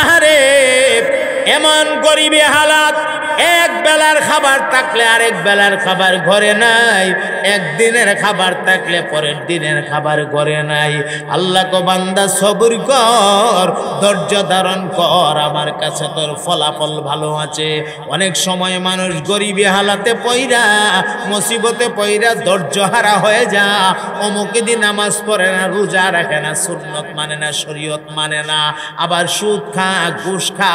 আহারে, এমন গরিবী হালাত, এক বেলার খাবার থাকলে আরেক বেলার খাবার ঘরে নাই, একদিনের খাবার থাকলে পরের দিনের খাবার ঘরে নাই। আল্লাহ কো বান্দা সবর কর, ধৈর্য ধারণ কর, আমার কাছে তোর ফলাফল ভালো আছে। অনেক সময় মানুষ গরিবী হালাতে পইরা, মুসিবতে পইরা ধৈর্য হারা হয়ে যা। অমুক দিন নামাজ পড়ে না, রোজা রাখে না, সুন্নত মানে না, শরীয়ত মানে না, আবার সুদ খা, ঘুষ খা,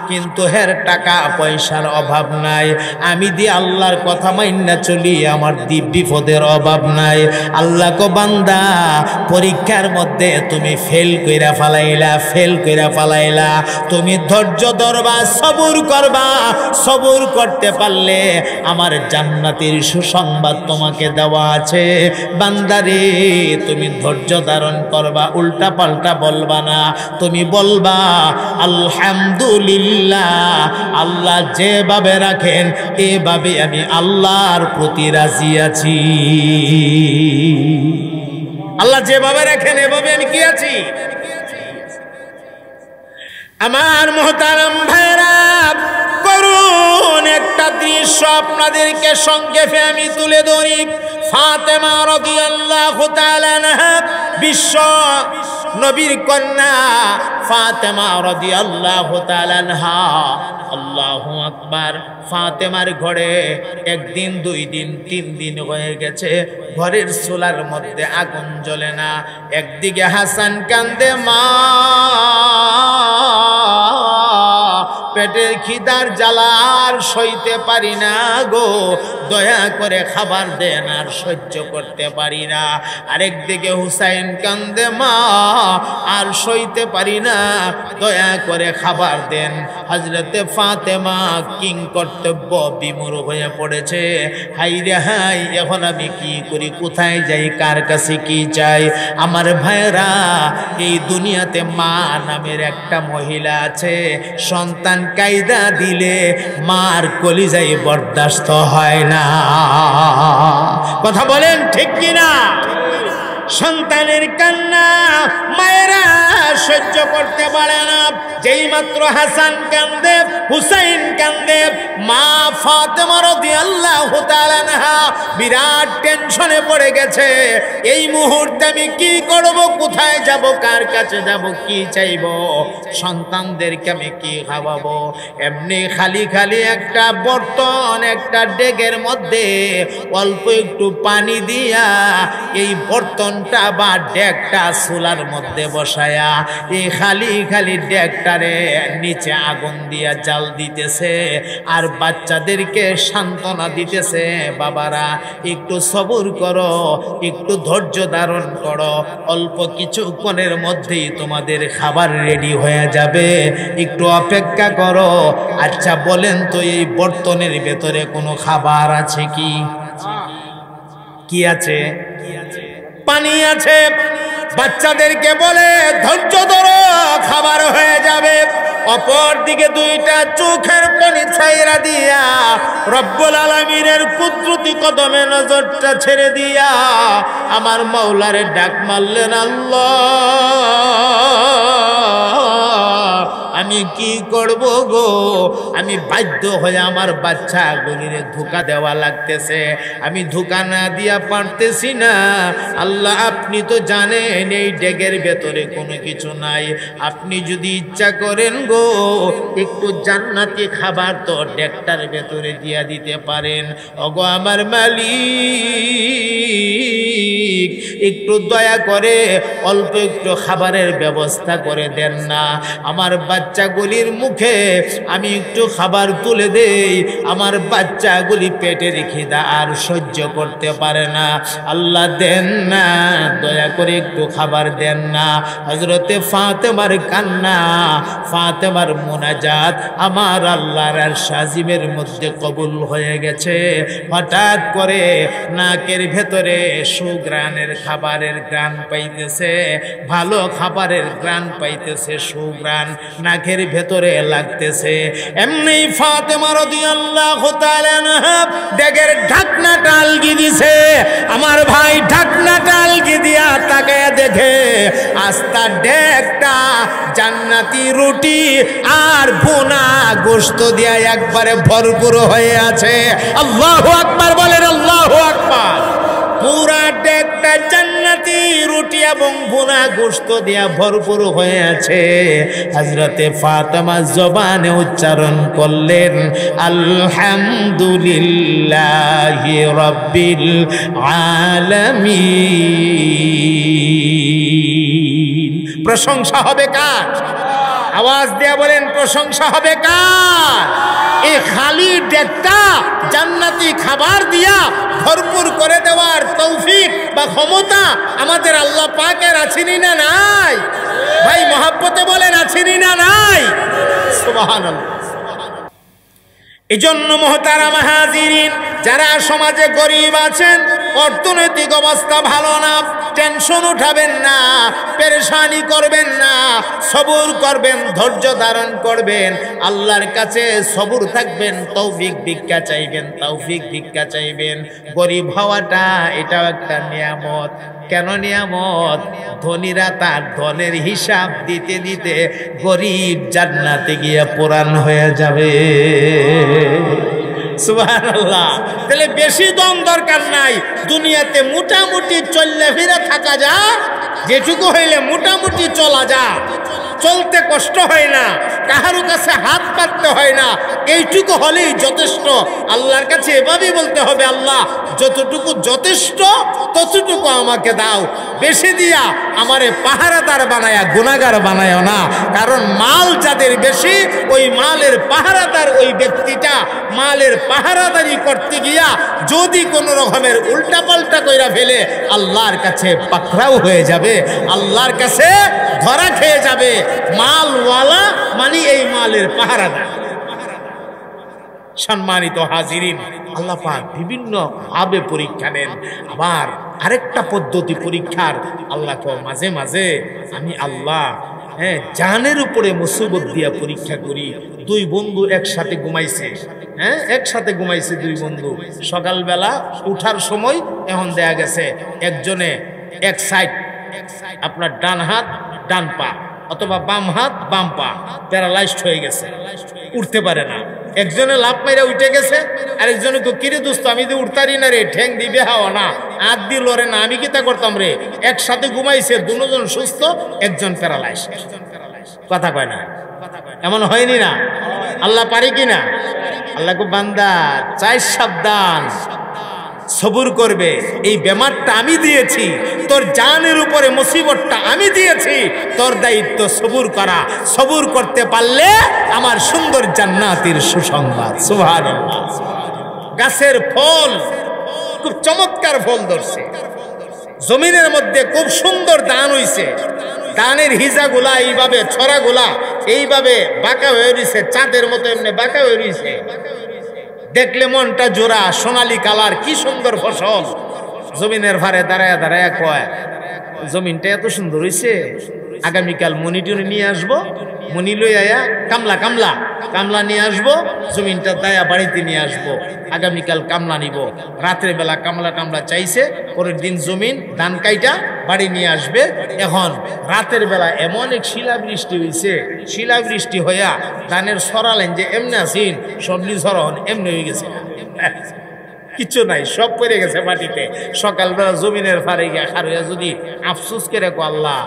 কিন্তু হের টাকা পয়সার অভাব নাই। আমি দি আল্লাহর কথা মাইন্না চলি, আমার দি বিপদের অভাব নাই। আল্লাহ কো বান্দা, পরীক্ষার মধ্যে তুমি ফেল কইরা ফালাইলা, তুমি ধৈর্য ধরবা, সবুর করবা। সবুর করতে পারলে আমার জান্নাতের সুসংবাদ তোমাকে দেওয়া আছে। বান্দারে, তুমি ধৈর্য ধারণ করবা, উল্টা পাল্টা বলবা না, তুমি বলবা আলহামদুলিল্লাহ, আল্লাহ যেভাবে রাখেন এভাবে আমি আল্লাহর প্রতি রাজি আছি। আল্লাহ যেভাবে রাখেন এভাবে আমি কি আছি? আমার মুহতারাম ভাইরা, করুন একটা দৃশ্য আপনাদেরকে সংক্ষেপে আমি তুলে ধরি। ফাতেমা রাদিয়াল্লাহু তাআলা আনহা, বিশ্ব নবীর কন্যা ফাতেমা রাদিয়াল্লাহু তাআলা আনহা, আল্লাহু আকবার। ফাতেমার ঘরে একদিন, 2 দিন, 3 দিন হয়ে গেছে, ঘরের চুলার মধ্যে আগুন জ্বলে না। একদিকে হাসান কান্দে, মা পেটের খিদার জ্বালার সইতে পারি না গো, দয়া করে খাবার দেন, আর সহ্য করতে পারি না। আরেকদিকে হুসাইন কান্দে, মা আর সইতে পারি না, দয়া করে খাবার দেন। হযরতে ফাতেমা কিং কর্তব্য বিমূঢ় হয়ে পড়েছে। হাই রে হাই, এখন আমি কি করি, কোথায় যাই, কার কাছে কি চাই? আমার ভাইরা, এই দুনিয়াতে মা নামের একটা মহিলা আছে, সন্তান কায়দা দিলে মার কলিজায় বরদাস্ত হয় না। কথা বলেন ঠিক কিনা? সন্তানের কান্না মায়েরা সহ্য করতে পারে না। যেই মাত্র হাসান কান্দে, হুসাইন কান্দে, মা ফাতেমা রাদিয়াল্লাহু তাআলা আনহা বিরাট টেনশনে পড়ে গেছে। এই মুহূর্তে আমি কি করব, কোথায় যাব, কার কাছে যাব, কি চাইব, সন্তানদেরকে আমি কি খাওয়াবো। এমনি খালি খালি একটা বর্তন, একটা ডেগের মধ্যে অল্প একটু পানি দিয়া এই বর্তনটা বা ডেকটা চুলার মধ্যে বসায়া এই খালি খালি ডেকটারে নিচে আগুন দিয়া জাল দিতেছে আর বাচ্চাদেরকে সান্ত্বনা দিতেছে, বাবারা একটু সবুর করো, একটু ধৈর্য ধারণ করো, অল্প কিছুক্ষণের মধ্যেই তোমাদের খাবার রেডি হয়ে যাবে, একটু অপেক্ষা করো। আচ্ছা বলেন তো এই বর্তনের ভেতরে কোনো খাবার আছে কি? কি আছে? পানি আছে। বাচ্চাদেরকে বলে ধৈর্য ধরো, খাবার হয়ে যাবে। অপর দিকে দুইটা চোখের পানি ছাইরা দিয়া রব্বুল আলামিনের কুদরতি কদমে নজরটা ছেড়ে দিয়া আমার মাওলারে ডাক মারলেন, আল্লাহ আমি কি করব গো, আমি বাধ্য হয়ে আমার বাচ্চাগুলিরে ধোঁকা দেওয়া লাগতেছে, আমি ধোঁকা না দিয়া পারতেছি না। আল্লাহ আপনি তো জানেন এই ডেগের ভেতরে কোনো কিছু নাই, আপনি যদি ইচ্ছা করেন গো একটু জান্নাতি খাবার তো ডেগটার ভেতরে দিয়া দিতে পারেন। ওগো আমার মালিক একটু দয়া করে অল্প একটু খাবারের ব্যবস্থা করে দেন না, আমার বাচ্চাগুলির মুখে আমি একটু খাবার তুলে দেই, আমার বাচ্চাগুলি পেটে রেখে দা আর সহ্য করতে পারে না। আল্লাহ দেন না, দয়া করে একটু খাবার দেন না। হযরতে ফাতেমার কান্না, ফাতেমার মুনাজাত আমার আল্লাহর আরশ আজিমের মধ্যে কবুল হয়ে গেছে। হঠাৎ করে নাকের ভেতরে সুগ্রানের খাবারের গ্রান পাইতেছে, ভালো খাবারের গ্রান পাইতেছে, সুগ্রান নাকের ভেতরে লাগতেছে। এমনি ফাতেমা রাদিয়াল্লাহু তাআলা আনহা ডেগের ঢাকনাটা আলগি দিছে। আমার ভাই ঢাকনাটা আলগি দিয়া তাকায় দেখে আস্তা ডেগটা জান্নাতি রুটি আর ভুনা গোশত দিয়া একবারে ভরপুর হয়ে আছে। আল্লাহু আকবার বলেন, আল্লাহু আকবার। পুরা ডেকটা জান্নাতি রুটি এবং ভুনা গোশত দিয়া ভরপুর হয়ে আছে। হযরতে ফাতেমা জবানে উচ্চারণ করলেন আলহামদুলিল্লাহি রাব্বিল আলামিন। প্রশংসা হবে কার? আওয়াজ দিয়া বলেন প্রশংসা হবে কার? এই খালি ডেকটা জান্নাতি খাবার দিয়া ভরপুর করে দেওয়ার তৌফিক বা ক্ষমতা আমাদের আল্লাহ পাকের আছেনি না নাই? ভাই মহব্বতে বলেন আছেনি না নাই? সুবহানাল্লাহ। এজন্য মুহতারাম হাজিরিন, যারা সমাজে গরিব আছেন, অর্থনৈতিক অবস্থা ভালো না, টেনশন উঠাবেন না, পেরেশানি করবেন না, সবুর করবেন, ধৈর্য ধারণ করবেন, আল্লাহর কাছে সবুর থাকবেন, তৌফিক ভিক্ষা চাইবেন, তৌফিক ভিক্ষা চাইবেন। গরিব হওয়াটা এটাও একটা নিয়ামত। কেন নিয়ামত? ধনীরা তার ধনের হিসাব দিতে দিতে গরিব জান্নাতে গিয়ে পুরান হয়ে যাবে। সুবহানাল্লাহ। তাহলে বেশি দম দরকার নাই, দুনিয়াতে মোটামুটি চললে ফিরে থাকা যা, যেটুকু হইলে মোটামুটি চলা যা, চলতে কষ্ট হয় না, কাহারও কাছে হাত পাততে হয় না, এইটুকু হলেই যথেষ্ট। আল্লাহর কাছে এভাবেই বলতে হবে, আল্লাহ যতটুকু যথেষ্ট ততটুকু আমাকে দাও, বেশি দিয়া আমারে পাহারাদার বানায়া গুনাহগার বানায়ও না। কারণ মাল যাদের বেশি, ওই মালের পাহারাদার ওই ব্যক্তিটা মালের পাহারাদারি করতে গিয়া যদি কোনো রকমের উল্টাপাল্টা কইরা ফেলে, আল্লাহর কাছে পাকড়াও হয়ে যাবে, আল্লাহর কাছে ধরা খেয়ে যাবে। মালওয়ালা মানে এই মালের পাহারাদার। সম্মানিত হাজিরিন, আল্লাহ পাক বিভিন্ন ভাবে পরীক্ষা নেন। আবার আরেকটা পদ্ধতি পরীক্ষার, আল্লাহ মাঝে মাঝে আমি আল্লাহ জানের উপরে মুসিবত দিয়া পরীক্ষা করি। দুই বন্ধু একসাথে ঘুমাইছে, একসাথে ঘুমাইছে দুই বন্ধু। সকালবেলা উঠার সময় এখন দেখা গেছে একজনে এক সাইড, আপনার ডান হাত ডান পা অথবা বাম হাত বাম পা প্যারালাইজড হয়ে গেছে, উঠতে পারে না। একজনে লাভ মাইরা উঠে গেছে, আরেকজনে তো কিরে দোস্ত আমি তো উঠতারি না রে, ঠ্যাং দিবে হাওয়া না, হাত দিয়ে লড়ে না, আমি কি তা করতাম রে। একসাথে ঘুমাইছে, দুজন সুস্থ, একজন প্যারালাইজ। কথা কয় না, এমন হয়নি না? আল্লাহ পারে কি না? আল্লাহ কো বান্দা চাই সাবধান, সবুর করবে, এই বেমারটা আমি দিয়েছি, তোর জানের উপরে মুসিবতটা আমি দিয়েছি, তোর দায়িত্ব সবুর করা। সবুর করতে পারলে আমার সুন্দর জান্নাতের সুসংবাদ। সুবহানাল্লাহ। গাছের ফল খুব চমৎকার ফল ধরছে, জমিনের মধ্যে খুব সুন্দর ধান হইছে, ধানের হিজাগুলা এইভাবে, ছড়াগুলা এইভাবে বাঁকা হয়ে রয়েছে, চাঁদের মতো এমনি বাঁকা হয়ে রয়েছে, দেখলে মনটা জোড়া, সোনালী কালার, কি সুন্দর ফসল। জমিনের ভারে দাঁড়ায় দাঁড়ায় কয়, জমিনটা এত সুন্দর হইছে, আগামীকাল মনি টনি নিয়ে আসবো, মনি লই আয়া কামলা কামলা কামলা নিয়ে আসবো, জমিনটা দায়া বাড়িতে নিয়ে আসবো, আগামীকাল কামলা নিব। রাত্রে বেলা কামলা টামলা চাইছে, পরের দিন জমিন ধান কাইটা বাড়ি নিয়ে আসবে। এখন রাতের বেলা এমন এক শিলাবৃষ্টি হয়েছে, শিলাবৃষ্টি হইয়া ধানের সরালেন যে এমনি আসিন, সবজি সরহন এমনি হয়ে গেছে, কিছু নাই, সব পড়ে গেছে মাটিতে। সকালবেলা জমিনের ফারে গিয়া খারইয়া যদি আফসোস করে কো, আল্লাহ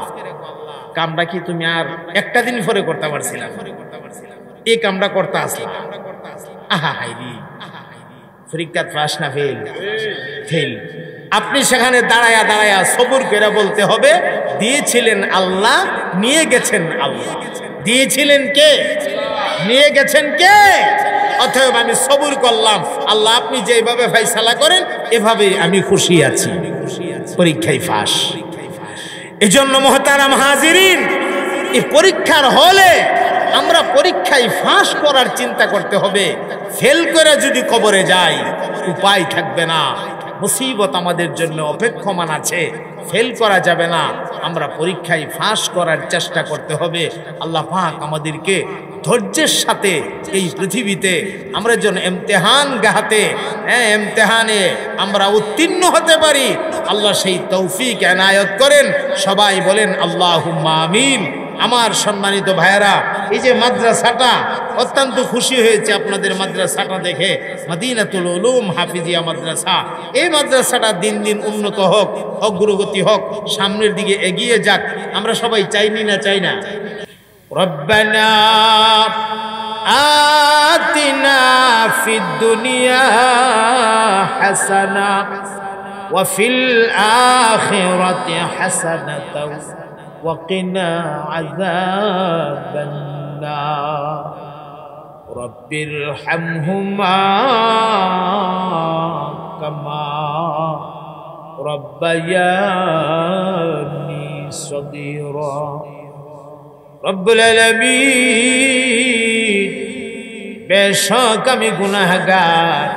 কামটা কি তুমি আর একটা দিন পরে করতে পারছিলাম, এই কামটা করতে আসলাম। আহা হাইরি, পরীক্ষা পাস না ফেল? ফেল। আপনি সেখানে দাঁড়ায়া দাঁড়ায়া সবুর করে বলতে হবে, দিয়েছিলেন আল্লাহ, নিয়ে গেছেন আল্লাহ। দিয়েছিলেন কে? নিয়ে গেছেন কে? অতএব আমি সবুর করলাম, আল্লাহ আপনি যেভাবে ফয়সালা করেন এভাবেই আমি খুশি আছি। পরীক্ষায় ফাঁস। এজন্য মুহতারাম হাজিরিন, এই পরীক্ষার হলে আমরা পরীক্ষায় ফাঁস করার চিন্তা করতে হবে। ফেল করে যদি কবরে যাই উপায় থাকবে না, মুসিবত আমাদের জন্য অপেক্ষমান আছে, ফেল করা যাবে না। আমরা পরীক্ষায় ফাঁস করার চেষ্টা করতে হবে। আল্লাহ পাক আমাদেরকে ধৈর্যের সাথে এই পৃথিবীতে আমরা যেন ইমতিহান গাহাতে, ইমতিহানে আমরা উত্তীর্ণ হতে পারি, আল্লাহ সেই তৌফিক এনায়েত করেন। সবাই বলেন আল্লাহুম্মা আমিন। আমার সম্মানিত ভাইয়েরা, এই যে মাদ্রাসাটা, অত্যন্ত খুশি হয়েছে আপনাদের মাদ্রাসাটা দেখে, মদিনাতুল উলুম হাফিজিয়া মাদ্রাসা। এই মাদ্রাসাটা দিন দিন উন্নত হোক, অগ্রগতি হোক, সামনের দিকে এগিয়ে যাক। আমরা সবাই চাইনি না? চাই না? রব্বানা আতিনা ফিদ দুনিয়া হাসানা ওয়া ফিল আখিরাতি হাসানাতাও وقنا عذاب النار رب ارحمهما كما ربياني صغيرا رب العالمين বেশক আমি গুনাহগার,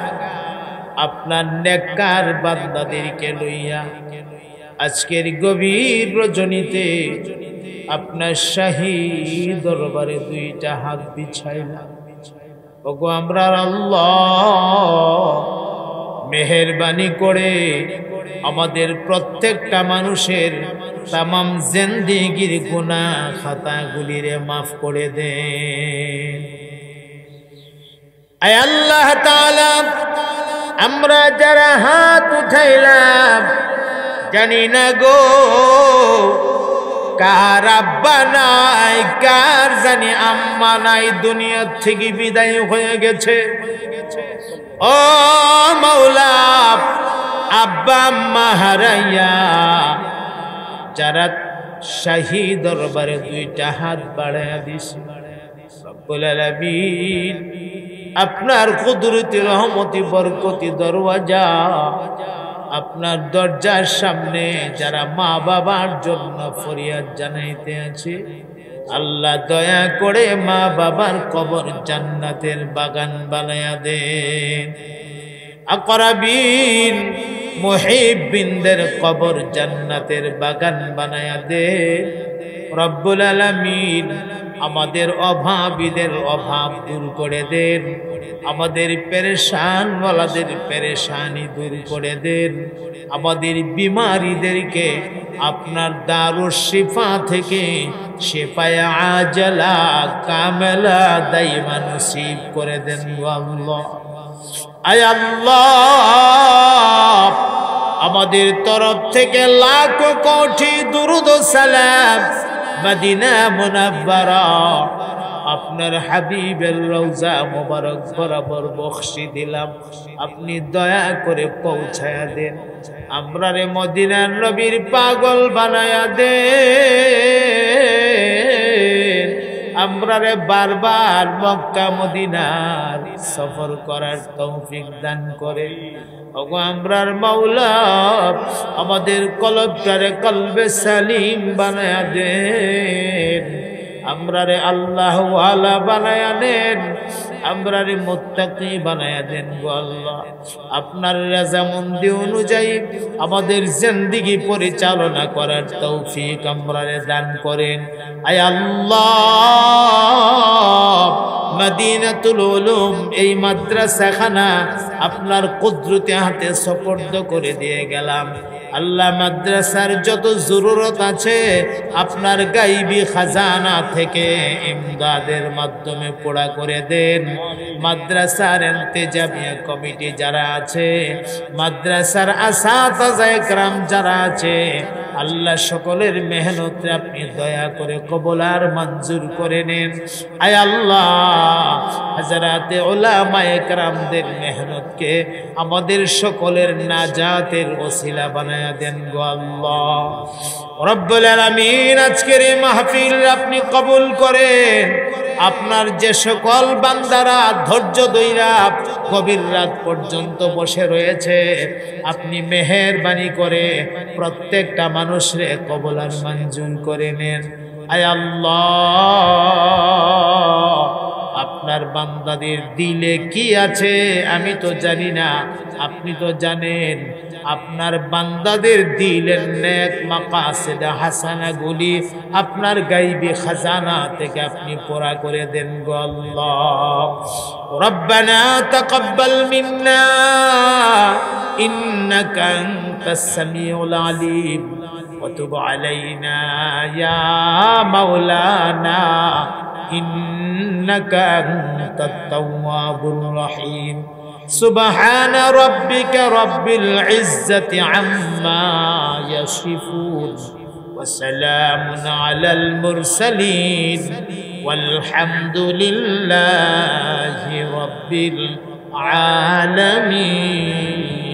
আপনার নেককার বান্দাদেরকে লইয়া আজকের গভীর রজনীতে আপনার শাহী দরবারে দুইটা হাত বিছাইলাম। ওগো আমরার আল্লাহ, মেহেরবানি করে আমাদের প্রত্যেকটা মানুষের তামাম জিন্দেগির গুনাহ খাতাগুলিরে মাফ করে দেন। আয় আল্লাহ তাআলা, আমরা যারা হাত উঠাইলাম জানি না গো কার আব্বা নাই, কার জানি আম্মা নাই, দুনিয়া থেকে বিদায় হয়ে গেছে। ও মাওলা, আব্বা আম্মা হারাইয়া যারা শাহী দরবারে দুইটা হাত বাড়াইয়া দিছে, রব্বুল আলামিন আপনার কুদরতি রহমতি বরকতি দরওয়াজা, আপনার দরজার সামনে যারা মা বাবার জন্য ফরিয়াদ জানাইতে আছে, আল্লাহ দয়া করে মা বাবার কবর জান্নাতের বাগান বানায়া দেন। আকরাবিন মুহিব্বিনদের কবর জান্নাতের বাগান বানায়া দেন। রব্বুল আলামিন আমাদের অভাবীদের অভাব দূর করে দেন, আমাদের পেরেশান ওয়ালাদের পেরেশানি দূর করে দেন, আমাদের বিমারীদেরকে আপনার দারুশ শিফা থেকে শিফায়ে আজলা কামেলা দাইমা নসিব করে দেন আল্লাহ। আয় আল্লাহ, আমাদের তরফ থেকে লাখ কোটি দুরুদ ও সালাম মদিনা মুনাব্বারা আপনার হাবিবের রওজা মোবারক বরাবর বখশি দিলাম, আপনি দয়া করে পৌঁছায়া দেন। আমরা রে মদিনার নবীর পাগল বানায়া দেন, আমরা রে বারবার মক্কা মদিনার সফর করার তৌফিক দান করে। ওগো আমরার মাওলা, আমাদের কলবটারে কলবে সালিম বানায়া দেন, আমরারে আল্লাহ ওয়ালা বানায়া দেন, আমরারে মুত্তাকি বানায়া দেন গো আল্লাহ। আপনার রাজামন্দি অনুযায়ী আমাদের জিন্দেগি পরিচালনা করার তৌফিক আমরারে দান করেন। আয় আল্লাহ, মদিনাতুল উলুম এই মাদ্রাসাখানা আপনার কুদরতি হাতে সুপর্দ করে দিয়ে গেলাম। আল্লাহ, মাদ্রাসার যত জরুরত আছে আপনার গাইবী খাজানা থেকে ইমদাদের মাধ্যমে পুরা করে দেন। মাদ্রাসার ইন্তেজামিয়া কমিটি যারা আছে, মাদ্রাসার আসাতাজা ইকরাম যারা আছে, আল্লাহ সকলের মেহনত আপনি দয়া করে কবুল আর মঞ্জুর করে নেন। আয় আল্লাহ, হযরতে উলামায়ে কেরামদের মেহনতকে আমাদের সকলের নাজাতের ওসিলা বানায়া দেন গো আল্লাহ। রব্বুল আলামিন, আজকের এই মাহফিল আপনি কবুল করেন। আপনার যে সকল বান্দারা ধৈর্য ধইরা গভীর রাত পর্যন্ত বসে রয়েছে, আপনি মেহেরবানি করে প্রত্যেকটা মানুষরে কবুল আর মঞ্জুর করে নেন। আয় আল্লাহ, আপনার বান্দাদের দিলে কি আছে আমি তো জানি না, আপনি তো জানেন। আপনার বান্দাদের দিলের নেক মাকাসিদ হাসানাগুলি আপনার গায়বী খাজানা থেকে আপনি পুরা করে দেন গো আল্লাহ। রব্বানা তাকাব্বাল মিন্না ইন্নাকা আনতাস সামিউল আলিম ওয়া তুব আলাইনা ইয়া মাওলানা إنك أنت التواب الرحيم سبحان ربك رب العزة عما يصفون وسلام على المرسلين والحمد لله رب العالمين.